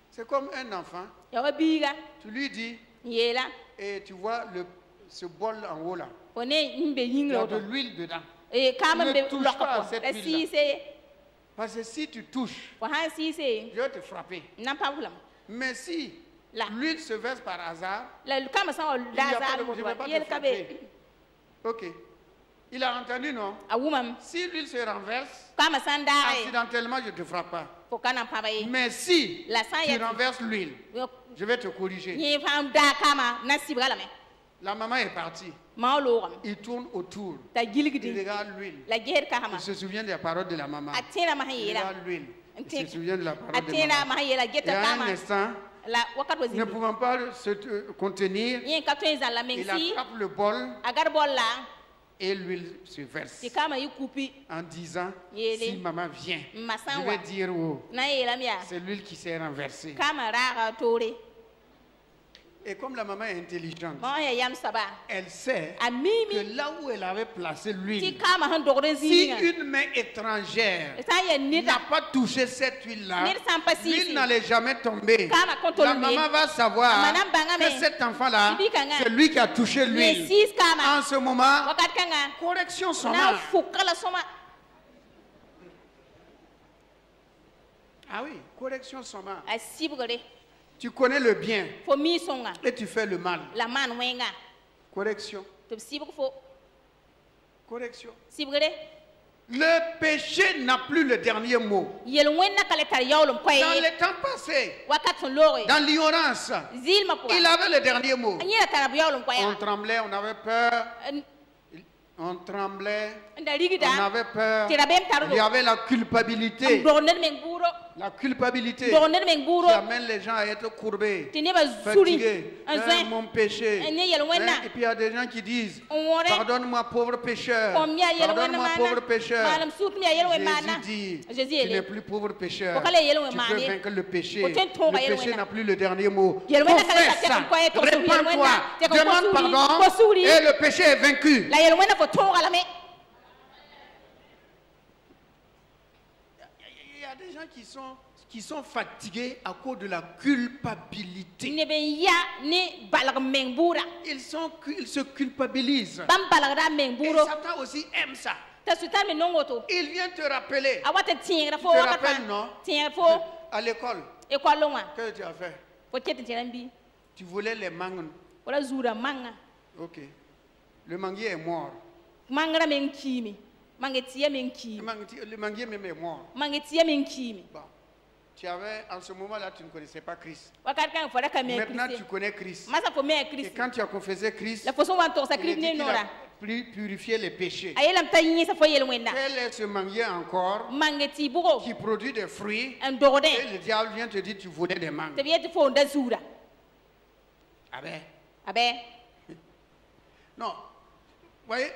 c'est comme un enfant. Tu lui dis, et tu vois ce bol en haut là. Il y a de l'huile dedans. Ne touche pas à cette huile-là. Parce que si tu touches, je vais te frapper. Mais si l'huile se verse par hasard, je ne vais pas te frapper. Ok. Il a entendu, non? Si l'huile se renverse, accidentellement, je ne te frappe pas. Mais si tu renverses l'huile, je vais te corriger. La maman est partie. Il tourne autour. Il regarde l'huile. Il se souvient des paroles de la maman. Il regarde l'huile. Il se souvient de la parole de la maman. Et à un instant, ne pouvant pas se contenir, il attrape le bol et l'huile se verse en disant, si maman vient, je vais dire, oh, c'est l'huile qui s'est renversée. Et comme la maman est intelligente, Bon ya yam saba. elle sait Amimi. que là où elle avait placé Ti l'huile, kama han dogre si zinga. une main étrangère Sa ya n'a nida. pas touché cette huile-là, Nid sans pas l'huile sisi. n'allait jamais tomber. Kama kontrol La me. maman va savoir Manam bangame. que cet enfant-là, Sibi kanga. c'est lui qui a touché Ne l'huile. sis kama. En ce moment, Wakat kanga. correction Na soma. fukala soma. Ah oui, correction soma. A sibgre. Tu connais le bien Fo mi songa. et tu fais le mal. La man wenga. Correction. To sibg fo. Correction. Sibgre. Le péché n'a plus le dernier mot. Yel wenna kale tar yawlum Dans koye. le temps passé, Wakat son lore. dans l'ignorance, Zilma po. il avait le dernier mot. Anyira tar yawlum koye. On tremblait, on avait peur. On tremblait, Nda rigida. on avait peur. Tira bem Il y tardo. avait la culpabilité. Dogoner men buro. La culpabilité Dogoner men buro. qui amène les gens à être courbés, Tineba zuri. fatigués. Anzin. Mon péché. Anye yel wenna. Et puis il y a des gens qui disent, Onwore. pardonne-moi pauvre pécheur. Komya yel wenna Pardonne-moi mana. pauvre pécheur. Manam sut mi yel wenna mana. Jésus dit, Jésus tu ele. n'es plus pauvre pécheur. Pokale yel Tu wenna peux mane. vaincre le péché. Poten tonga yel Le péché wenna. n'a plus le dernier mot. Yel wenna kale Confesse, tate koye to yel répands-toi, wenna. Te ko demande suri. pardon Ko suri. et le péché est vaincu. La yel wenna fo tonga la me. Il y a des gens qui sont fatigués à cause de la culpabilité. Ne ben ya ne balag men bura. Ils se culpabilisent. Bam balagra men Et buro. Satan aussi aime ça. Ta sutan men nongoto. Il vient te rappeler Awata tiengra fo Tu te wakata. rappelles, non? Tiengra fo à l'école. e ko longa. Qu'est-ce que tu as fait? Fo tete tienrambi. Tu voulais les mangues. Wala zura manga. Ok. Le manguier est mort. Mangra men kimi. Mangetia men kimi. Le manguier même est mort. Mangetia men kimi. Bon. Tu avais, en ce moment-là, tu ne connaissais pas Christ. Wakat kan fo raka men Maintenant, Christ. tu connais Christ. Masa fo me Et Christ. quand tu as confessé Christ, La façon dont on il s'accrit est dit ne qu'il nora. a purifié les péchés. Ayelam tayi sa fo yel wenna. Quel est ce manguier encore Mangeti bugo. qui produit des fruits En dogode. et le diable vient te dire tu voulais des mangues? Te biete fo nda zura. Ah ben, Abe. non. Vous voyez,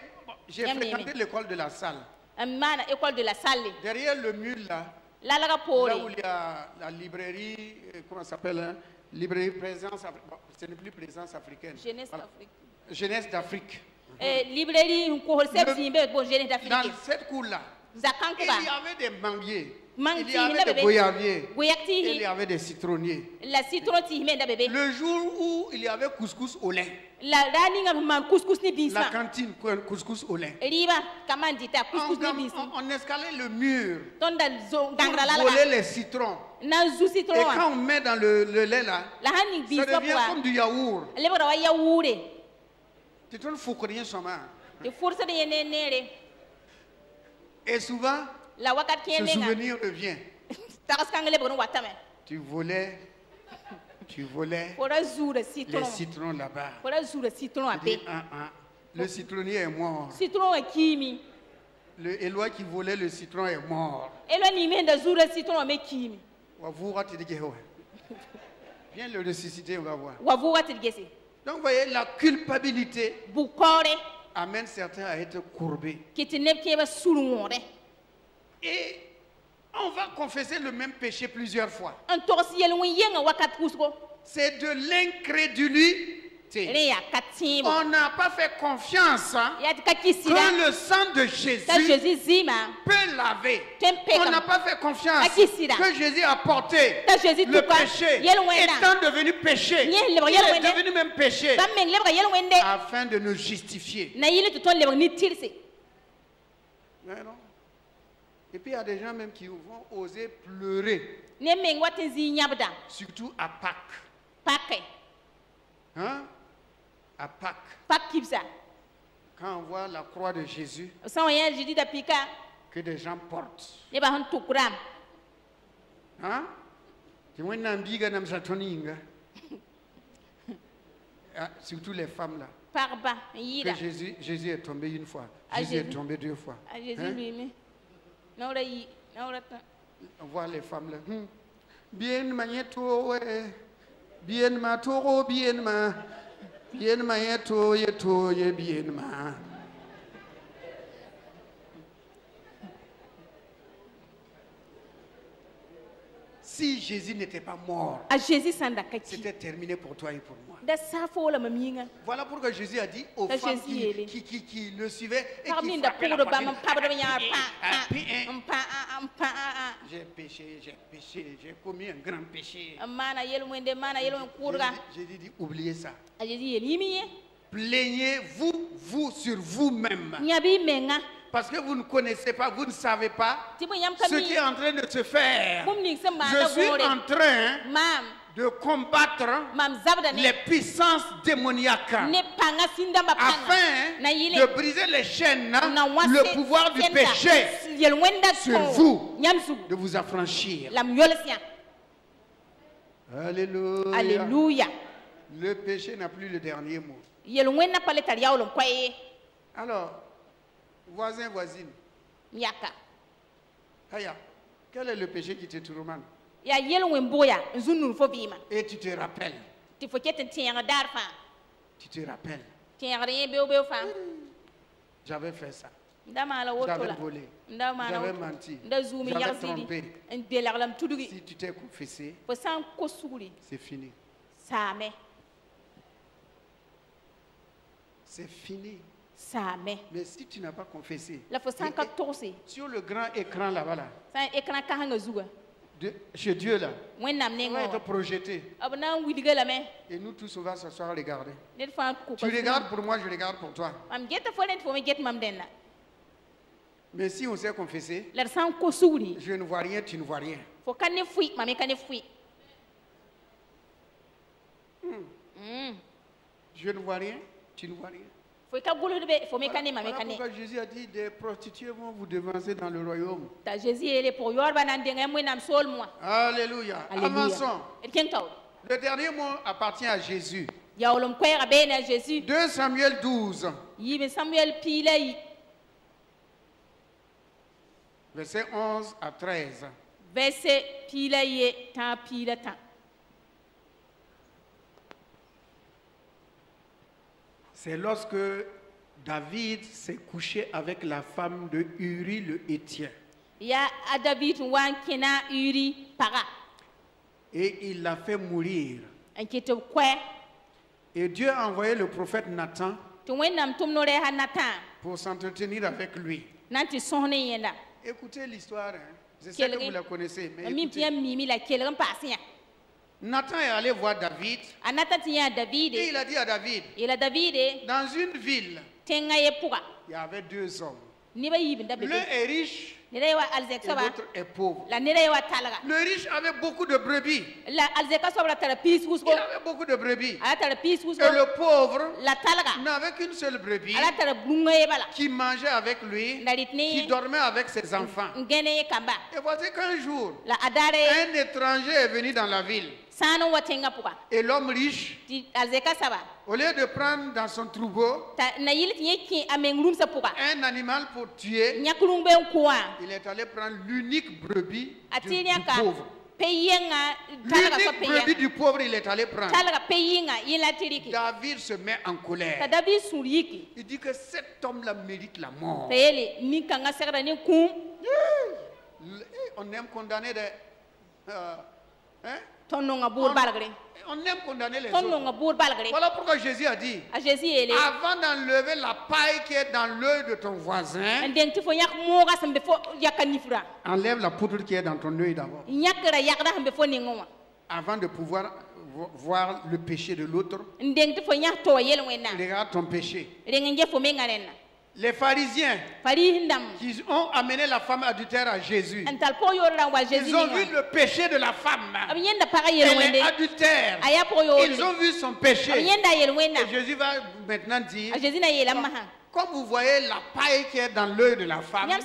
j'ai Yam fréquenté yeme. l'école de la salle. Amana école de la salle. Derrière le mur là, La laga là pore. où il y a la librairie, comment ça s'appelle, hein? Librairie Présence Africaine. Bon, ce n'est plus Présence Africaine. Jeunesse Voilà. Afrique. Jeunesse d'Afrique. Librairie ko hol seb zimbe bon jeunesse Dans d'Afrique. cette cour-là, Zakan il kuba. y avait des manguiers, Mangue il y avait tihina des bébé. goyaviers, Goyakti et il y hi. avait des citronniers. La citron ti himenda bébé. Le jour où il y avait couscous au lin, La rani nga man couscous ni la bisa. cantine couscous au lin, Riba kamandita couscous ni bisa. on escalait le mur Tonda zo gangra la pour voler la. les citrons. Na zu Et citron. quand on met dans le lait là, La hani ça bisa devient kwa. comme du yaourt. Le bora wa ya wure. Tu ne fous rien sur moi. De force de yene nere. Et souvent, La wakat ce kienenga. souvenir revient. Takas kangale bono watame. Tu volais Fora zura les citron. citrons là-bas. Fora zura citron Tu dis, ape. le citronnier est mort. Citron a kimi. Le Éloi qui volait le citron est mort. Elo ni menda zura citron me kimi. Viens le ressusciter, on va voir. Wavu watirgese. Donc, vous voyez, la culpabilité Bukore. amène certains à être courbés. Kitineb keba surungore. Et on va confesser le même péché plusieurs fois. En torsi yel wen yenga wakat kusko. C'est de l'incrédulité. Reya katimbo. On n'a pas fait confiance Yat kakisida. que le sang de Ta Jésus Jésus zima. peut laver. Tempeka. On n'a pas fait confiance Akisida. que Jésus a porté Ta Jésus le tuka. péché, Yel wenda. étant devenu péché. Yel Il lebo, yel est wenda. devenu même péché Bam meng lebra yel wende. afin de nous justifier. Na yile tuton lebra ni tirse. Mais non. Et puis il y a des gens même qui vont oser pleurer, Ne meng watin zi nyabda. surtout à Pâques. Pake. Hein? À Pâques, Pak kibsa. quand on voit la croix de Jésus San yan jidi da pika. que des gens portent. Ne ba han tukram. Hein? Tu vois, surtout les femmes là. Parba. Que Yida. Jésus est tombé une fois, Ah, Jésus est Jésus. tombé deux fois. A Jésus Hein? lui-même. Naura yi. Naura ta. On voit les femmes là. Bien magneto, bien ma toro, bien ma yeto, yeto, ye bien ma. Si Jésus n'était pas mort, c'était terminé pour toi et pour moi. Voilà pourquoi Jésus a dit aux femmes qui le suivaient et qui frappaient la j'ai péché, j'ai commis un grand péché. Jésus dit, oubliez ça. Plaignez-vous, vous sur vous-même. Parce que vous ne connaissez pas, vous ne savez pas ce qui est en train de se faire. Je suis en train de combattre les puissances démoniaques afin de briser les chaînes, le pouvoir du péché sur vous, de vous affranchir. Alléluia. Alléluia. Le péché n'a plus le dernier mot. Alors, voisin, voisine. Aya, quel est le péché qui te tourmente? Et tu te rappelles. Tu te rappelles. J'avais fait ça. J'avais volé. J'avais menti. J'avais trompé. Si tu t'es confessé, c'est fini. C'est fini. Mais si tu n'as pas confessé, sur le grand écran là-bas, chez Dieu là, on va être projeté. Et nous tous on va s'asseoir regarder. Tu regardes pour moi, je regarde pour toi. Mais si on s'est confessé, je ne vois rien, tu ne vois rien. Je ne vois rien, tu ne vois rien. Voilà pourquoi Jésus a dit des prostituées vont vous devancer dans le royaume. Alléluia. Avançons. Le dernier mot appartient à Jésus. 2 Samuel 12. Verset 11 à 13. C'est lorsque David s'est couché avec la femme de Uri le Héthien. Et il l'a fait mourir. Et Dieu a envoyé le prophète Nathan pour s'entretenir avec lui. Écoutez l'histoire, hein. Je sais que vous la connaissez, mais écoutez. Nathan est allé voir David et il a dit à David, dans une ville, il y avait 2 hommes. L'un est riche et l'autre est pauvre. Le riche avait beaucoup de brebis. Il avait beaucoup de brebis. Et le pauvre n'avait qu'une seule brebis qui mangeait avec lui, qui dormait avec ses enfants. Et voici qu'un jour, un étranger est venu dans la ville. Et l'homme riche, au lieu de prendre dans son troupeau un animal pour tuer, il est allé prendre l'unique brebis du pauvre. L'unique brebis du pauvre, il est allé prendre. David se met en colère. Il dit que cet homme-là mérite la mort. On aime condamner des... on aime condamner les autres. Voilà pourquoi Jésus a dit, avant d'enlever la paille qui est dans l'œil de ton voisin, enlève la poudre qui est dans ton œil d'abord. Avant de pouvoir voir le péché de l'autre, regarde ton péché. Les pharisiens qui ont amené la femme adultère à Jésus, ils ont vu le péché de la femme. Elle est adultère. Ils ont vu son péché. Et Jésus va maintenant dire, comme vous voyez la paille qui est dans l'œil de la femme, que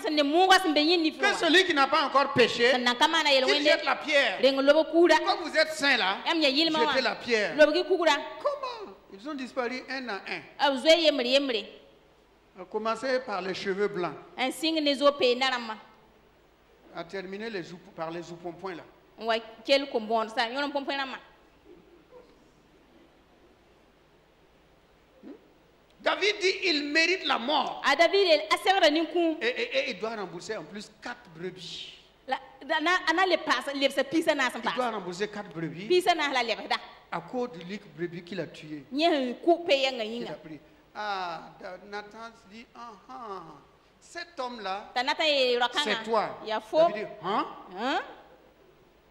celui qui n'a pas encore péché, qu'il jette la pierre. Comme vous êtes saints là, jetez la pierre. Comment? Ils ont disparu un à un. A commencé par les cheveux blancs. A terminé par les oupompouins là. David dit il mérite la mort. Et il doit rembourser en plus 4 brebis. Il doit rembourser 4 brebis à cause du lit brebis qu'il a tué. Il a pris. Ah, Nathan dit, cet homme-là, c'est toi. David dit, hein?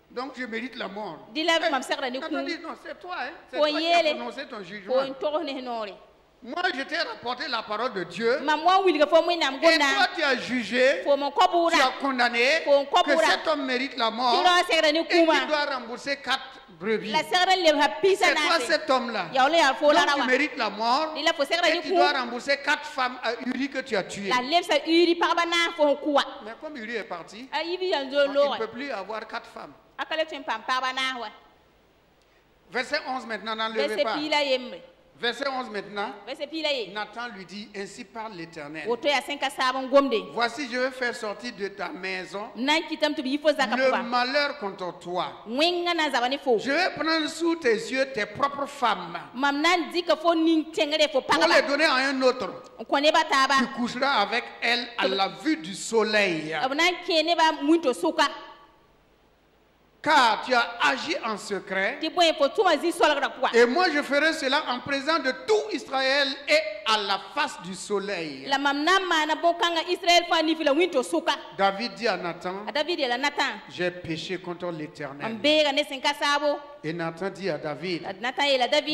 Donc je mérite la mort. Nathan dit, non, c'est toi. C'est toi qui as prononcé ton jugement. Moi, je t'ai rapporté la parole de Dieu. Et toi, tu as jugé, tu as condamné que cet homme mérite la mort et qu'il doit rembourser 4 brebis. C'est toi cet homme-là. Donc tu mérites la mort et tu dois rembourser 4 femmes à Uri que tu as tuées. Mais comme Uri est parti, il ne peut plus avoir 4 femmes. Verset 11 maintenant, n'enlevez pas. Verset 11 maintenant, Nathan lui dit, ainsi parle l'Éternel. Voici, je vais faire sortir de ta maison le malheur contre toi. Je vais prendre sous tes yeux tes propres femmes pour les donner à un autre. Tu coucheras avec elle à la vue du soleil. Car tu as agi en secret. Et moi je ferai cela en présence de tout Israël et à la face du soleil. David dit à Nathan, j'ai péché contre l'Éternel. Et Nathan dit à David,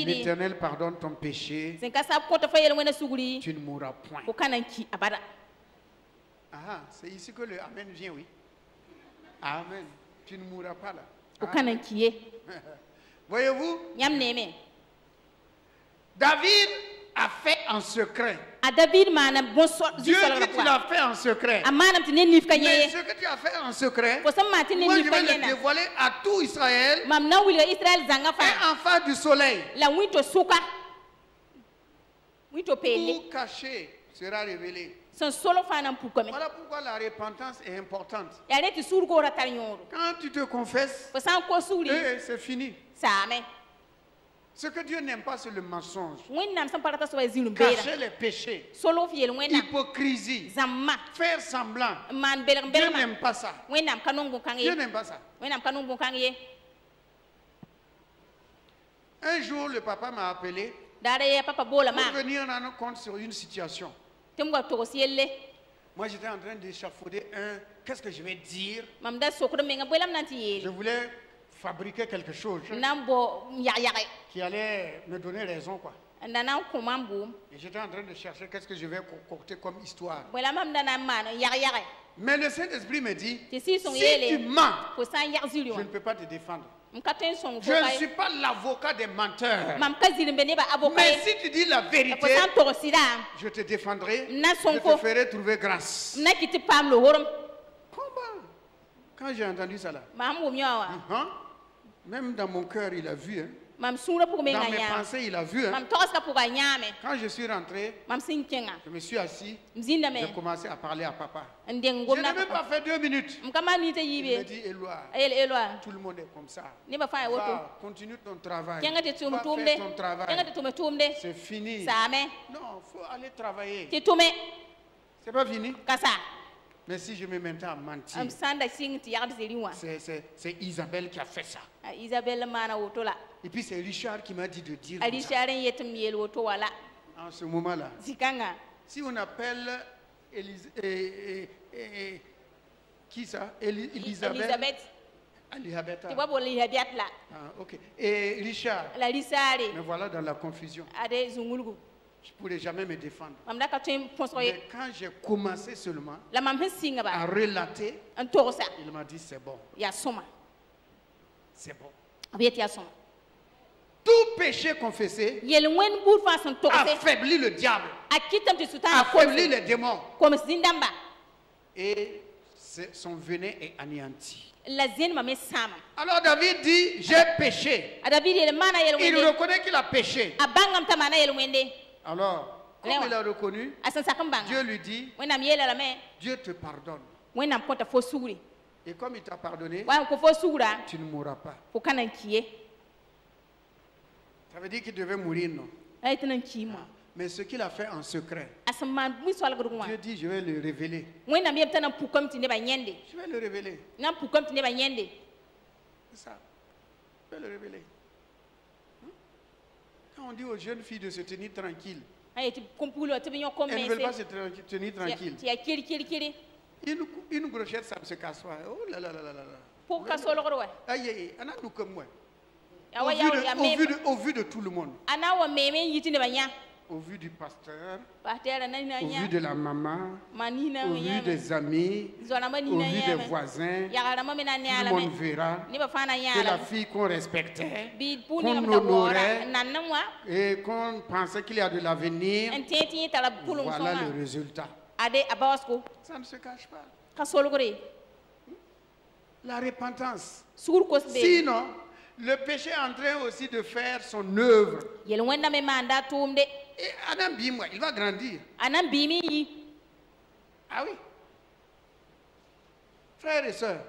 l'Éternel pardonne ton péché, tu ne mourras point. Ah, c'est ici que le Amen vient, oui. Amen. Tu ne mourras pas là. Voyez-vous, David a fait en secret. Dieu dit qu'il a fait en secret. Mais ce que tu as fait en secret, moi je vais le dévoiler à tout Israël et en face du soleil. Tout caché sera révélé. Voilà pourquoi la repentance est importante. Quand tu te confesses, c'est fini. Ce que Dieu n'aime pas, c'est le mensonge. Cacher les péchés, hypocrisie, faire semblant. Dieu n'aime pas ça. Dieu n'aime pas ça. Un jour, le papa m'a appelé pour venir rendre compte sur une situation. Moi, j'étais en train d'échafauder qu'est-ce que je vais dire. Je voulais fabriquer quelque chose qui allait me donner raison, quoi. Et j'étais en train de chercher qu'est-ce que je vais concocter comme histoire. Mais le Saint-Esprit me dit, si tu mens, je ne peux pas te défendre. Je ne suis pas l'avocat des menteurs. Mais si tu dis la vérité, je te défendrai, je te ferai trouver grâce. Comment? Quand j'ai entendu ça là, même dans mon cœur, il a vu. Hein. Dans mes pensées, il a vu. Hein. Quand je suis rentré, je me suis assis, j'ai commencé à parler à papa. Je n'ai même pas fait 2 minutes. Il me dit, Éloi, tout le monde est comme ça. Va, continue ton travail. Va faire ton travail. C'est fini. Non, il faut aller travailler. C'est pas fini. Mais si je me mettais à mentir, c'est Isabelle qui a fait ça. Et puis c'est Richard qui m'a dit de dire ça. En ce moment-là, si on appelle qui ça? Elisabeth. Ok. Et Richard. Me voilà dans la confusion. Je ne pourrais jamais me défendre. Mais quand j'ai commencé seulement à relater, il m'a dit c'est bon. C'est bon. Tout péché confessé affaiblit le diable, affaiblit les démons. Et son venin est anéanti. Alors David dit, j'ai péché. Il reconnaît qu'il a péché. Alors, comme il a reconnu, Dieu lui dit, Dieu te pardonne. Et comme il t'a pardonné, tu ne mourras pas. Ça veut dire qu'il devait mourir, non? Mais ce qu'il a fait en secret, Dieu dit, je vais le révéler. Je vais le révéler. C'est ça. Je vais le révéler. Quand on dit aux jeunes filles de se tenir tranquilles, elles ne veulent pas se tenir tranquilles. Une brochette, ça ne se casse pas. Oh là là là là là. Aïe, aïe, aïe. Nous comme moi. Au vu de tout le monde. Au vu du pasteur, au vu de la maman, au vu des amis, au vu des voisins, tout le monde verra que la fille qu'on respectait, qu'on honorait et qu'on pensait qu'il y a de l'avenir, voilà le résultat. Ça ne se cache pas. La repentance. Sinon, le péché est en train aussi de faire son œuvre. Et Anambim, il va grandir. Ah oui. Frères et sœurs,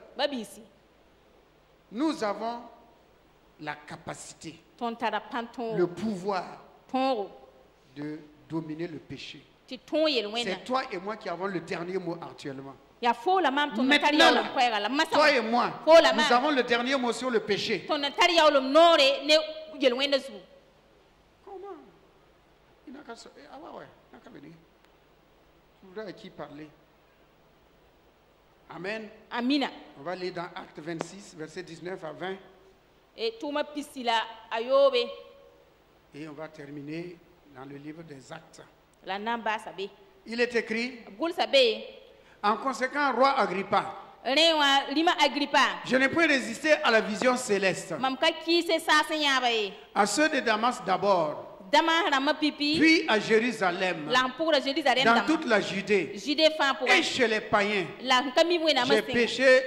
nous avons la capacité, le pouvoir de dominer le péché. C'est toi et moi qui avons le dernier mot actuellement. Maintenant, toi et moi, nous avons le dernier mot sur le péché. Comment? Je voudrais à qui parler. Amen. Amina. On va aller dans Acte 26, versets 19 à 20. Et on va terminer dans le livre des Actes. Il est écrit: en conséquent, roi Agrippa, je n'ai point résisté à la vision céleste. À ceux de Damas d'abord, puis à Jérusalem, dans toute la Judée et chez les païens.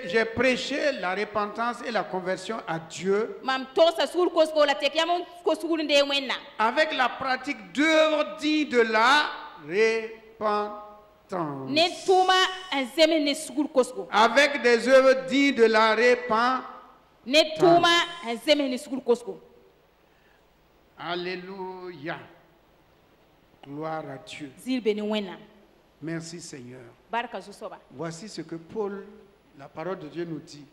J'ai prêché la repentance et la conversion à Dieu avec la pratique d'œuvres dignes de la repentance. Avec des œuvres dignes de la repentance. Alléluia. Gloire à Dieu. Merci Seigneur. Voici ce que Paul, la parole de Dieu nous dit.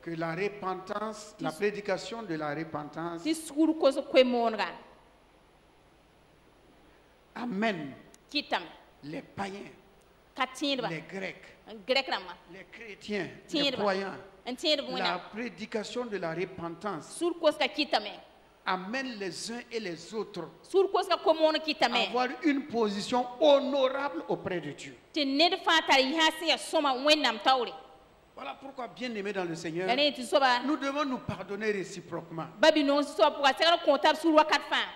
Que la repentance, la prédication de la repentance amène les païens, les Grecs, les chrétiens, les croyants. La prédication de la repentance amène les uns et les autres à avoir une position honorable auprès de Dieu. Voilà pourquoi, bien-aimés dans le Seigneur, nous devons nous pardonner réciproquement.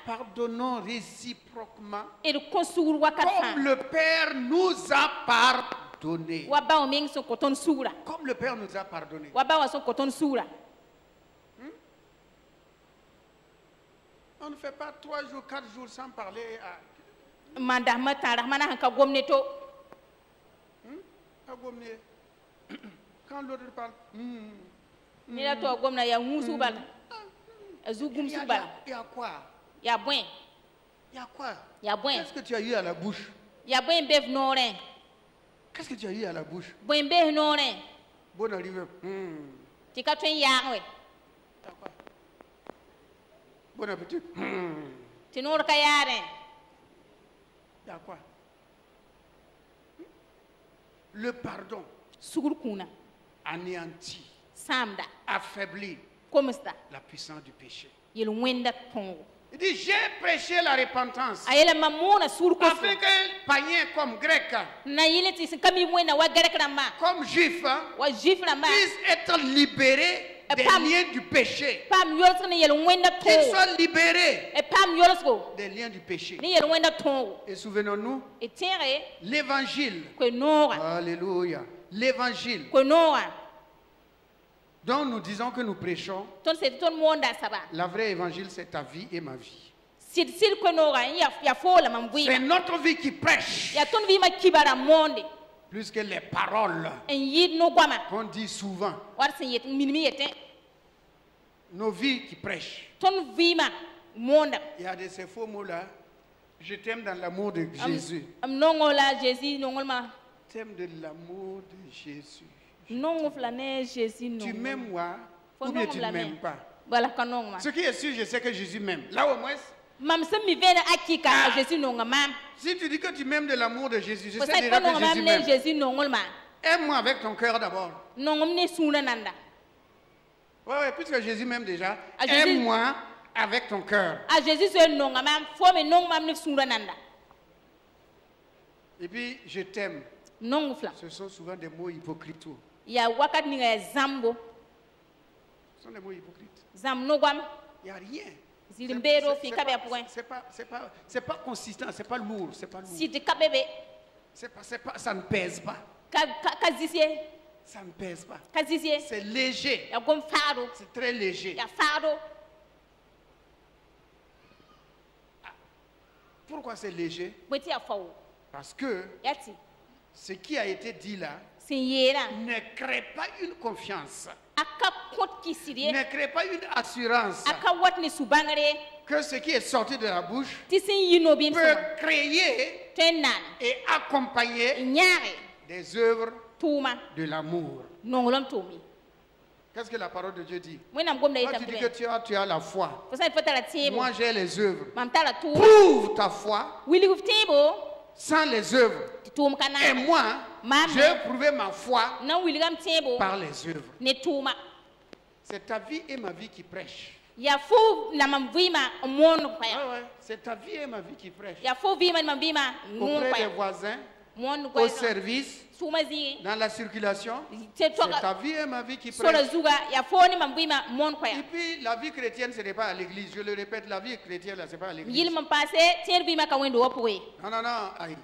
Pardonnons réciproquement comme le Père nous a pardonné. Comme le Père nous a pardonné. On ne fait pas 3 jours, 4 jours sans parler à... Quand l'autre parle, il y a quoi? Il y a quoi? Qu'est-ce que tu as eu à la bouche? Qu'est-ce que tu as eu à la bouche? Bon arrivé. Bon appétit. Il y a quoi? Le pardon anéantit, affaiblit la puissance du péché. Il dit, j'ai prêché la repentance afin que païens comme grecs, comme juifs, puissent être libérés des liens du péché. Qu'ils soient libérés des liens du péché. Et souvenons-nous, l'évangile, alléluia, l'évangile dont nous disons que nous prêchons, la vraie évangile, c'est ta vie et ma vie. C'est notre vie qui prêche. Plus que les paroles qu'on dit souvent. Nos vies qui prêchent. Il y a de ces faux mots-là. Je t'aime dans l'amour de Jésus. T'aime de l'amour de Jésus. Tu m'aimes moi ou bien tu ne m'aimes pas? Ce qui est sûr, je sais que Jésus m'aime. Là au moins. Si tu dis que tu m'aimes de l'amour de Jésus, je sais déjà que Jésus m'aime. Aime-moi avec ton cœur d'abord. Oui, puisque Jésus m'aime déjà, aime-moi avec ton cœur. Et puis, je t'aime. Ce sont souvent des mots hypocrites. Ce sont des mots hypocrites. Il n'y a rien. C'est pas consistant, c'est pas lourd, c'est pas lourd. Ça ne pèse pas. Ça ne pèse pas. C'est léger. C'est très léger. Pourquoi c'est léger? Parce que ce qui a été dit là ne crée pas une confiance. Ne crée pas une assurance que ce qui est sorti de la bouche peut créer et accompagner des œuvres de l'amour. Qu'est-ce que la parole de Dieu dit? Quand tu dis que tu as la foi, moi j'ai les œuvres. Prouve ta foi sans les œuvres. Et moi, je vais prouver ma foi par les œuvres. C'est ta vie et ma vie qui prêchent. C'est ta vie et ma vie qui prêchent. Auprès des voisins, au service, dans la circulation, c'est ta vie et ma vie qui prêchent. Et puis la vie chrétienne, ce n'est pas à l'église. Je le répète, la vie chrétienne, ce n'est pas à l'église. Non, aïe.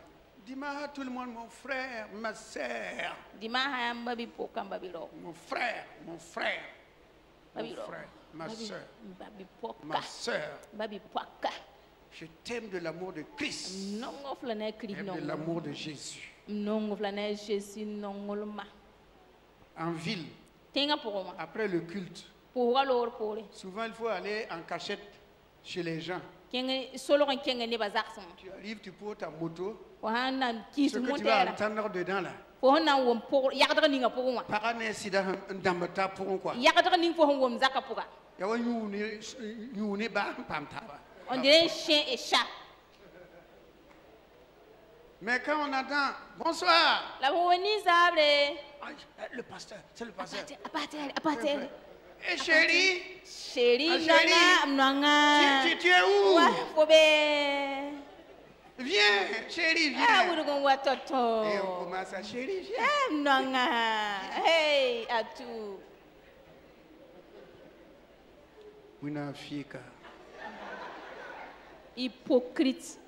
Dis-moi à tout le monde, mon frère, ma soeur. Mon frère, mon frère. Mon frère, ma soeur. Ma soeur. Je t'aime de l'amour de Christ. J'aime de l'amour de Jésus. En ville, après le culte, souvent il faut aller en cachette chez les gens. Tu arrives, tu poses ta moto. Ce que tu vas entendre dedans là. Par un incident d'ambata pour quoi? On dirait chien et chat. Mais quand on entend bonsoir, le pasteur, c'est le pasteur. Et chérie, chérie, tu es où? Viens, chérie, viens. Et on commence à chérie, viens. Hey, à tout. Hypocrite.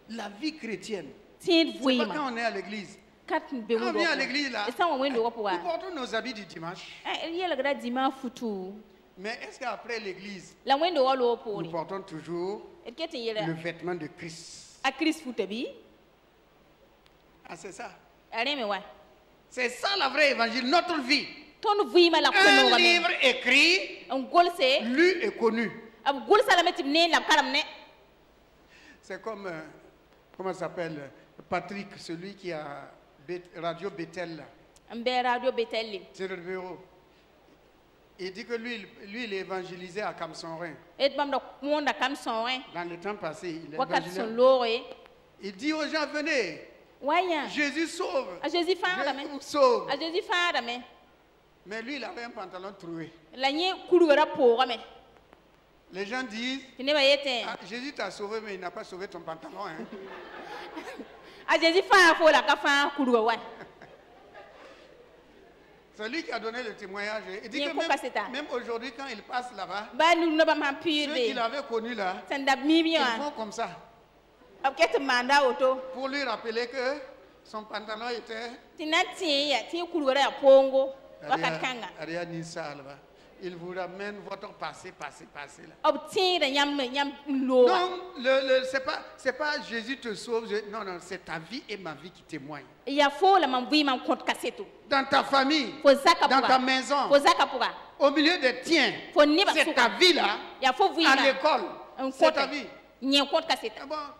La vie chrétienne, c'est pas quand on est à l'église. Quand on vient à l'église là, nous portons nos habits du dimanche. Mais est-ce qu'après l'église, nous portons toujours le vêtement de Christ? Ah, c'est ça. C'est ça la vraie évangile, notre vie. Un livre écrit, lu et connu. C'est comme, comment ça s'appelle, Patrick, celui qui a Radio Bethel. C'est le bureau. Il dit que lui il évangélisait à Kamsonrin. Dans le temps passé, il évangélisait. Il dit aux gens, venez. Jésus sauve. Jésus sauve. Mais lui, il avait un pantalon troué. Les gens disent, ah, Jésus t'a sauvé, mais il n'a pas sauvé ton pantalon. Hein. C'est lui qui a donné le témoignage. Il dit que même aujourd'hui, quand il passe là-bas, ceux qu'il avait connus là, ils font comme ça. Pour lui rappeler que son pantalon était... Il vous ramène votre passé là. Non, c'est pas Jésus te sauve. Non, c'est ta vie et ma vie qui témoignent. Dans ta famille, dans ta maison, au milieu des tiens. C'est ta vie là. À l'école. C'est ta vie. Bon,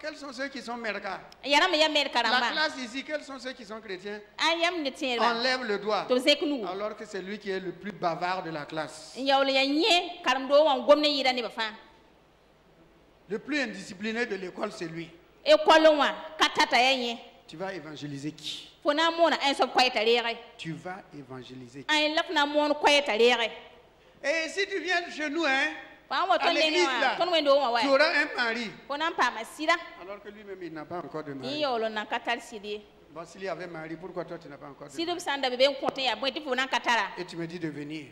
quels sont ceux qui sont merca? La classe ici, quels sont ceux qui sont chrétiens? Enlève le doigt. Alors que c'est lui qui est le plus bavard de la classe. Le plus indiscipliné de l'école, c'est lui. Tu vas évangéliser qui? Tu vas évangéliser qui? Et si tu viens chez nous, hein, à l'église là, tu auras un mari. Alors que lui-même, il n'a pas encore de mari. Bon, s'il y avait mari, pourquoi toi tu n'as pas encore de mari? Et tu me dis de venir.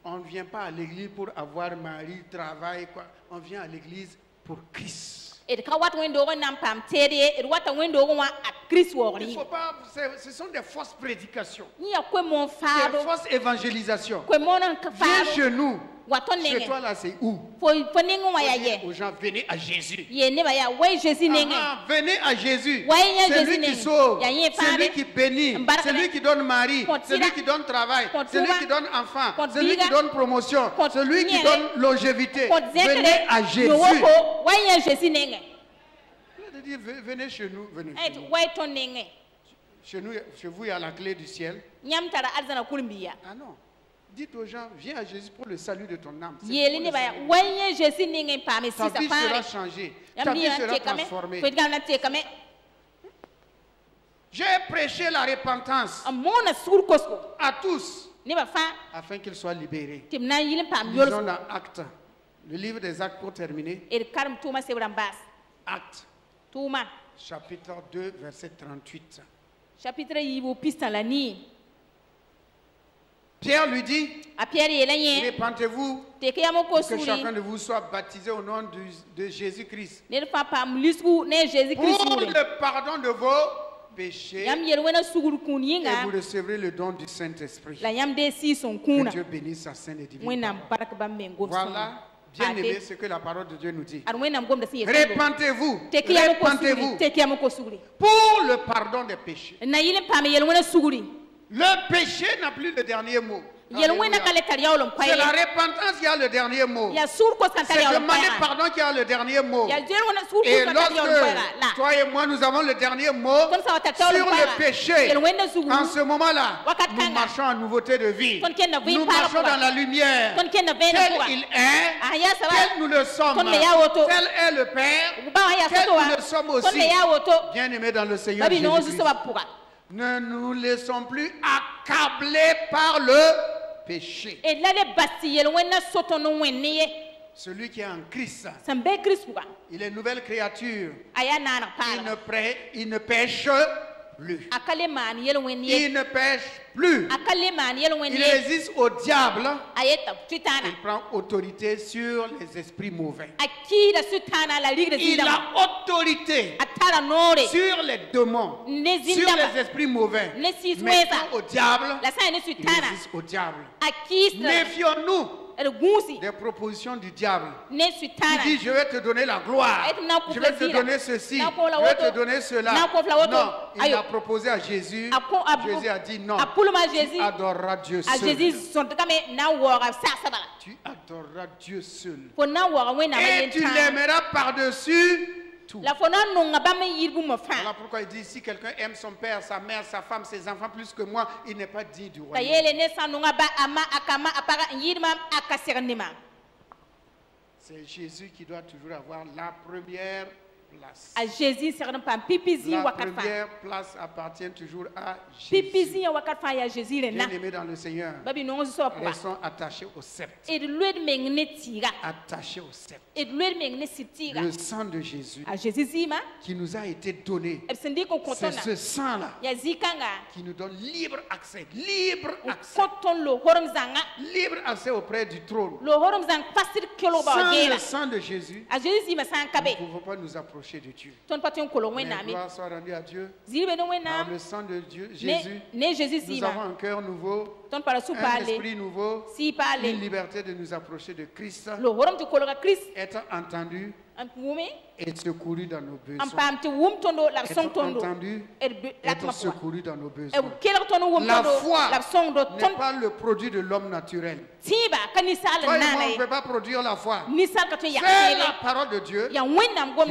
On ne vient pas à l'église pour avoir mari, travail, quoi. On vient à l'église pour Christ. Il ne faut pas, ce sont des fausses prédications, des fausses évangélisations. Viens chez nous. Chez toi là, c'est où? Aux gens, venez à Jésus. Venez à Jésus. C'est lui qui sauve, c'est lui qui bénit, c'est lui qui donne mari, c'est lui qui donne travail, c'est lui qui donne enfant, c'est lui qui donne promotion, c'est lui qui donne longévité. Venez à Jésus. Venez chez nous. Venez chez nous. Chez vous, il y a la clé du ciel. Ah non. Dites aux gens, viens à Jésus pour le salut de ton âme. Ta vie sera changée. Ta vie sera transformée. J'ai prêché la repentance à tous afin qu'ils soient libérés. Lisons dans Actes, le livre des Actes pour terminer. Actes, chapitre 2, verset 38. Pierre lui dit, répentez-vous, que chacun de vous soit baptisé au nom de Jésus-Christ pour le pardon de vos péchés, et vous recevrez le don du Saint-Esprit. Que Dieu bénisse sa sainte et divine parole. Voilà, bien aimé, ce que la parole de Dieu nous dit. Répentez-vous, répentez-vous pour le pardon des péchés. Le péché n'a plus le dernier mot. C'est la repentance qui a le dernier mot. C'est demander pardon qui a le dernier mot. Et lorsque toi et moi nous avons le dernier mot sur le péché, en ce moment-là, nous marchons en nouveauté de vie. Nous marchons dans la lumière. Tel il est, tel nous le sommes. Tel est le Père, tel nous le sommes aussi. Bien-aimés dans le Seigneur Jésus-Christ. Ne nous laissons plus accabler par le péché. Celui qui est en Christ, il est une nouvelle créature. Il ne pêche plus. Il ne pêche plus. Il résiste au diable. Il prend autorité sur les esprits mauvais. Il a autorité sur les démons, sur les esprits mauvais. Maintenant au diable, il résiste au diable. Méfions-nous des propositions du diable. Il dit, je vais te donner la gloire, je vais te donner ceci, je vais te donner cela. Non, il a proposé à Jésus. Jésus a dit non, tu adoreras Dieu seul. Tu adoreras Dieu seul. Et tu l'aimeras par-dessus tout. Voilà pourquoi il dit, si quelqu'un aime son père, sa mère, sa femme, ses enfants plus que moi, il n'est pas digne du royaume. C'est Jésus qui doit toujours avoir la première place. La première place appartient toujours à Jésus. Bien-aimés dans le Seigneur, restons attachés au sceptre. Attachés au sceptre. Le sang de Jésus qui nous a été donné, c'est ce sang-là qui nous donne libre accès. Libre accès auprès du trône. Sans le sang de Jésus, nous ne pouvons pas nous approcher de Dieu. Mais gloire soit rendue à Dieu. Par le sang de Dieu, Jésus, nous avons un cœur nouveau, un esprit nouveau, une liberté de nous approcher de Christ, être entendu Et secouru dans nos besoins. Être entendu, être secouru dans nos besoins. La foi n'est pas le produit de l'homme naturel. Toi et moi, on ne peut pas produire la foi. C'est la parole de Dieu qui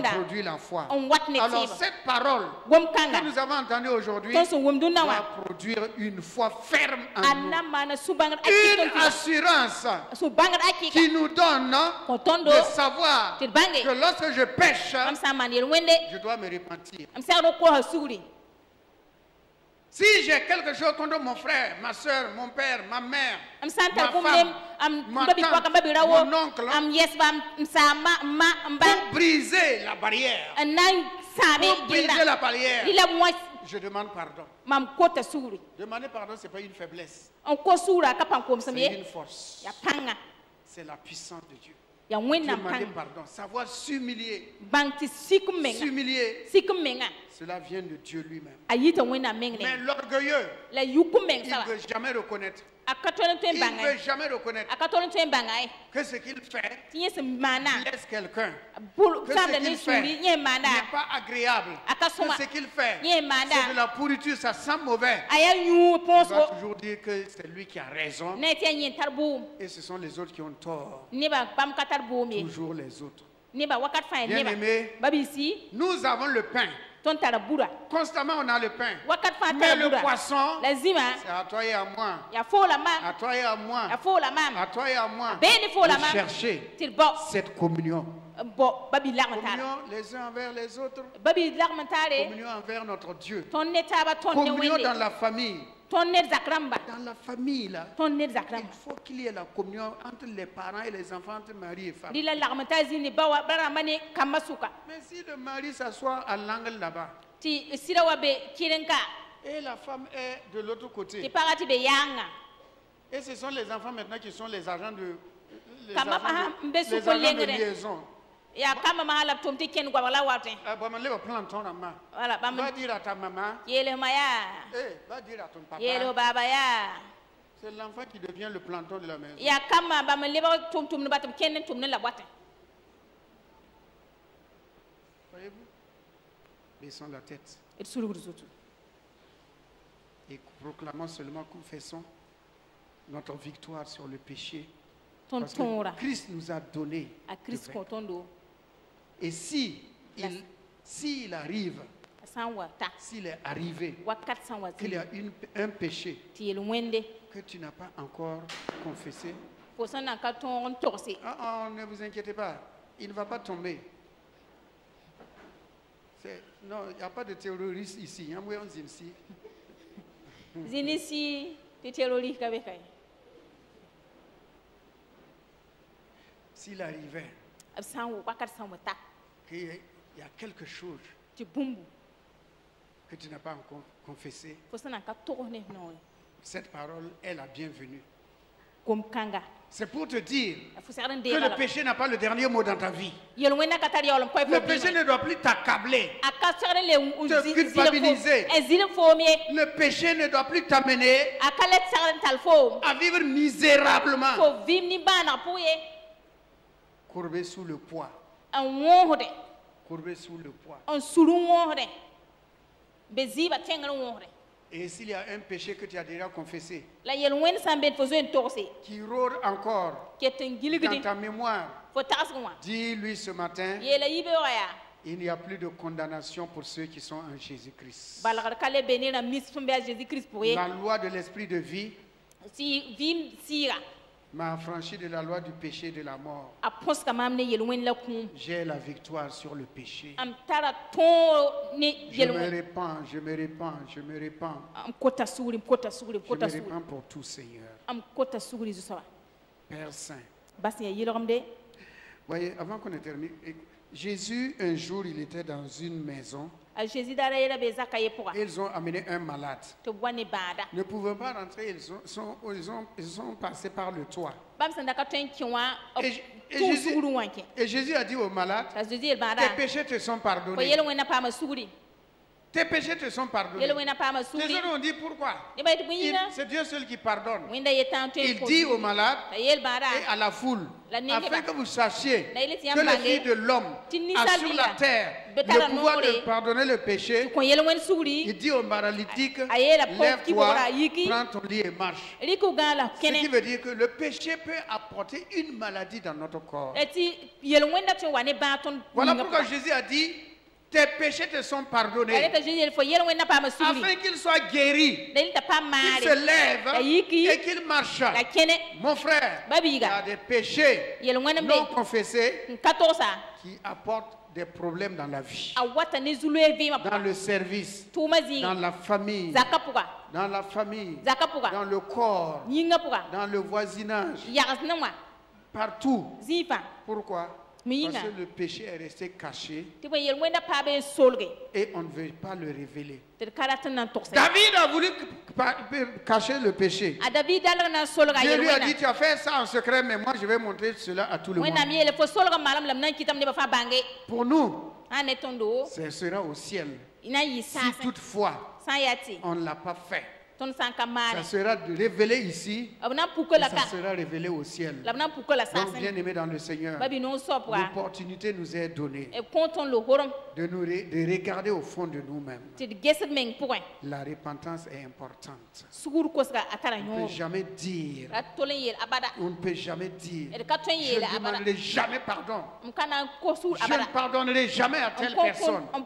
produit la foi. Alors cette parole que nous avons entendue aujourd'hui va produire une foi ferme en nous. Une assurance qui nous donne de savoir que lorsque je pêche, je dois me repentir. Si j'ai quelque chose contre mon frère, ma soeur, mon père, ma mère, ma femme, ma tante, mon oncle, pour briser la barrière, je demande pardon. Demander pardon, ce n'est pas une faiblesse. C'est une force. C'est la puissance de Dieu. Demander pardon, savoir s'humilier. S'humilier, cela vient de Dieu lui-même. Mais l'orgueilleux, il ne veut jamais reconnaître. Il ne veut jamais reconnaître que ce qu'il fait blesse quelqu'un, que ce qu'il fait n'est pas agréable, que ce qu'il fait c'est de la pourriture, ça sent mauvais. Il va toujours dire que c'est lui qui a raison et ce sont les autres qui ont tort. Toujours les autres. Bien-aimés, nous avons le pain. Constamment on a le pain. Mais le poisson, c'est à toi et à moi. À toi et à moi. À toi et à moi. De chercher cette communion. Communion les uns envers les autres. Communion envers notre Dieu. Communion dans la famille. Dans la famille, là, il faut qu'il y ait la communion entre les parents et les enfants, entre mari et femme. Mais si le mari s'assoit à l'angle là-bas, et la femme est de l'autre côté, et ce sont les enfants maintenant qui sont les agents de liaison. Va dire à ta maman, va dire à ton papa. C'est l'enfant qui devient le planton de la maison. Voyez-vous? Baissons la tête. Et proclamons seulement, confessons notre victoire sur le péché. Parce que Christ nous a donné. Et s'il arrive, s'il est arrivé qu'il y a un péché que tu n'as pas encore confessé, ne vous inquiétez pas, il ne va pas tomber. Non, il n'y a pas de terroristes ici. S'il arrivait qu'il y a quelque chose que tu n'as pas encore confessé, cette parole est la bienvenue. C'est pour te dire que le péché n'a pas le dernier mot dans ta vie. Le péché ne doit plus t'accabler, te culpabiliser. Le péché ne doit plus t'amener à vivre misérablement, courbé sous le poids. Courbé sous le poids. Et s'il y a un péché que tu as déjà confessé, qui rôde encore dans ta mémoire, dis-lui ce matin, il n'y a plus de condamnation pour ceux qui sont en Jésus-Christ. La loi de l'esprit de vie m'a affranchi de la loi du péché et de la mort. J'ai la victoire sur le péché. Je me répands, je me répands, je me répands. Je me répands pour tout, Seigneur. Père Saint. Voyez, avant qu'on ait terminé, Jésus, un jour, il était dans une maison. Ils ont amené un malade. Ne pouvant pas rentrer, ils sont passés par le toit. Et Jésus a dit au malade, tes péchés te sont pardonnés. tes péchés te sont pardonnés. Les autres ont dit pourquoi? C'est Dieu seul qui pardonne. Il dit aux malades et à la foule, afin que vous sachiez que le Fils de l'homme a sur la terre le pouvoir de pardonner le péché. Il dit aux paralytiques, lève-toi, prends ton lit et marche. Ce qui veut dire que le péché peut apporter une maladie dans notre corps. Voilà pourquoi Jésus a dit, tes péchés te sont pardonnés. Afin qu'il soit guéri, qu'il se lève et qu'il marche. Mon frère, il y a des péchés non confessés qui apportent des problèmes dans la vie, dans le service, dans la famille, dans le corps, dans le voisinage, partout. Pourquoi? Parce que le péché est resté caché et on ne veut pas le révéler. David a voulu cacher le péché. Dieu lui a dit, tu as fait ça en secret, mais moi je vais montrer cela à tout le monde. Pour nous, ce sera au ciel. Si toutefois on ne l'a pas fait, ça sera révélé ici et ça sera révélé au ciel. Donc, bien aimé dans le Seigneur, l'opportunité nous est donnée de regarder au fond de nous-mêmes. La repentance est importante. On ne peut jamais dire, je ne demanderai jamais pardon. Je ne pardonnerai jamais à telle personne. Il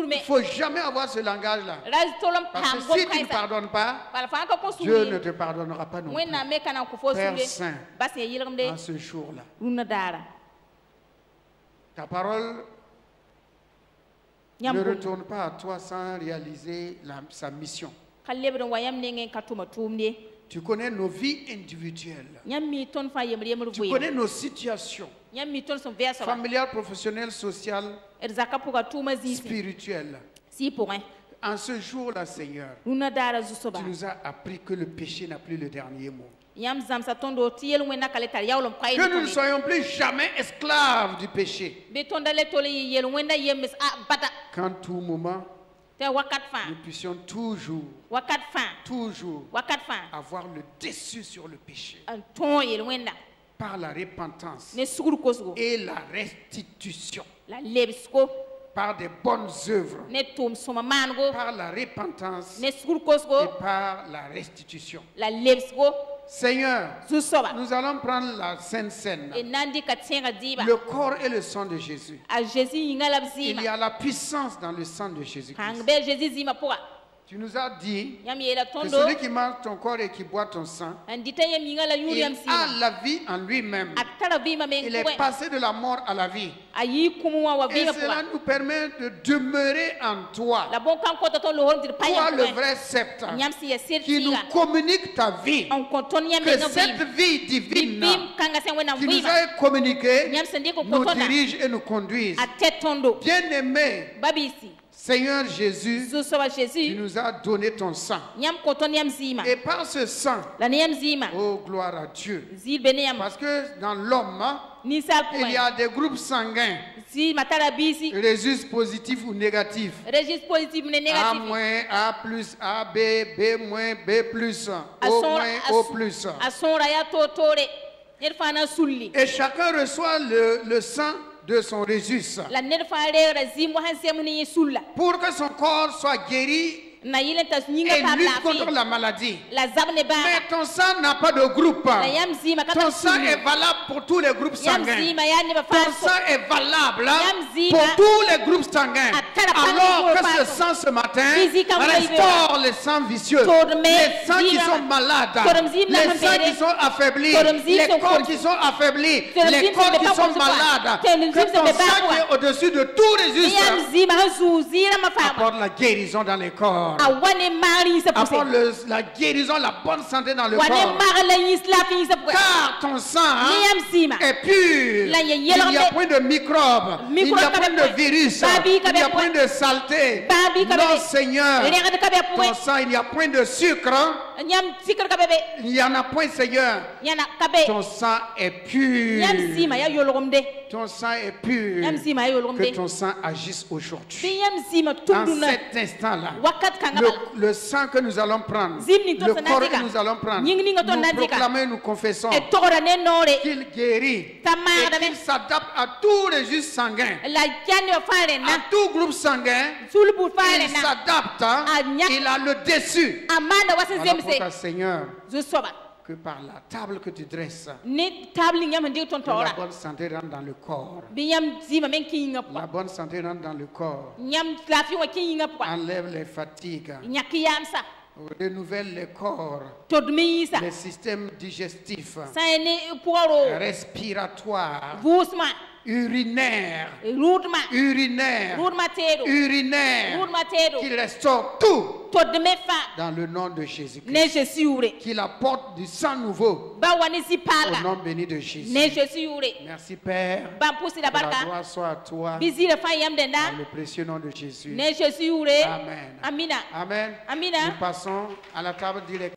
ne faut jamais avoir ce langage-là. Parce que si tu ne pardonnes pas, Dieu ne te pardonnera pas non plus. Père Saint, en ce jour-là, ta parole ne retourne pas à toi sans réaliser sa mission. Tu connais nos vies individuelles. Tu connais nos situations familiales, professionnelles, sociales, spirituelles. En ce jour-là, Seigneur, tu nous as appris que le péché n'a plus le dernier mot. Que nous ne soyons plus jamais esclaves du péché. Qu'en tout moment, nous puissions toujours avoir le dessus sur le péché. Par la repentance et la restitution. Par des bonnes œuvres, par la repentance et par la restitution. Seigneur, nous allons prendre la Sainte Seine, le corps et le sang de Jésus. Il y a la puissance dans le sang de Jésus-Christ. Tu nous as dit que celui qui mange ton corps et qui boit ton sang, il a la vie en lui-même. Il est passé de la mort à la vie. Et cela nous permet de demeurer en toi. Toi, le vrai sceptre, qui nous communique ta vie. Que cette vie divine qui nous a communiqué nous dirige et nous conduise. Bien-aimé, Seigneur Jésus, tu nous as donné ton sang. Et par ce sang, oh gloire à Dieu. Parce que dans l'homme, il y a des groupes sanguins. Registres positifs ou négatifs. A moins, A plus, A, B, B moins, B plus, O moins, O plus. Et chacun reçoit le sang de son registre pour que son corps soit guéri et lutte contre la maladie. Mais ton sang n'a pas de groupe. Ton sang est valable pour tous les groupes sanguins. Ton sang est valable pour tous les groupes sanguins. Alors que ce sang ce matin restaure les sangs vicieux, les sangs qui sont malades, les sangs qui sont affaiblis, les corps qui sont affaiblis, les corps qui sont malades. Que ton sang qui est au-dessus de tout registre apporte la guérison dans les corps. Apporte la guérison, la bonne santé dans le corps. Car ton sang est pur. Il n'y a point de microbes, il n'y a point de virus, il n'y a point de saleté. Non, Seigneur, ton sang, il n'y a point de sucre. Il n'y en a point, Seigneur. Ton sang est pur. Ton sang est pur. Que ton sang agisse aujourd'hui. En cet instant-là, le sang que nous allons prendre, le corps que nous allons prendre, nous proclamons, nous confessons qu'il guérit et qu'il s'adapte à tous les jus sanguins, à tout groupe sanguin. Il s'adapte, il a le dessus. Alors pourquoi, Seigneur, que par la table que tu dresses, que la bonne santé rentre dans le corps. La bonne santé rentre dans le corps. Enlève les fatigues. Renouvelle le corps, les systèmes digestifs, respiratoires, urinaire, qu'il restaure tout dans le nom de Jésus-Christ, qu'il apporte du sang nouveau au nom béni de Jésus. Merci Père, que la gloire soit à toi, dans le précieux nom de Jésus. Amen. Amen. Nous passons à la table directe.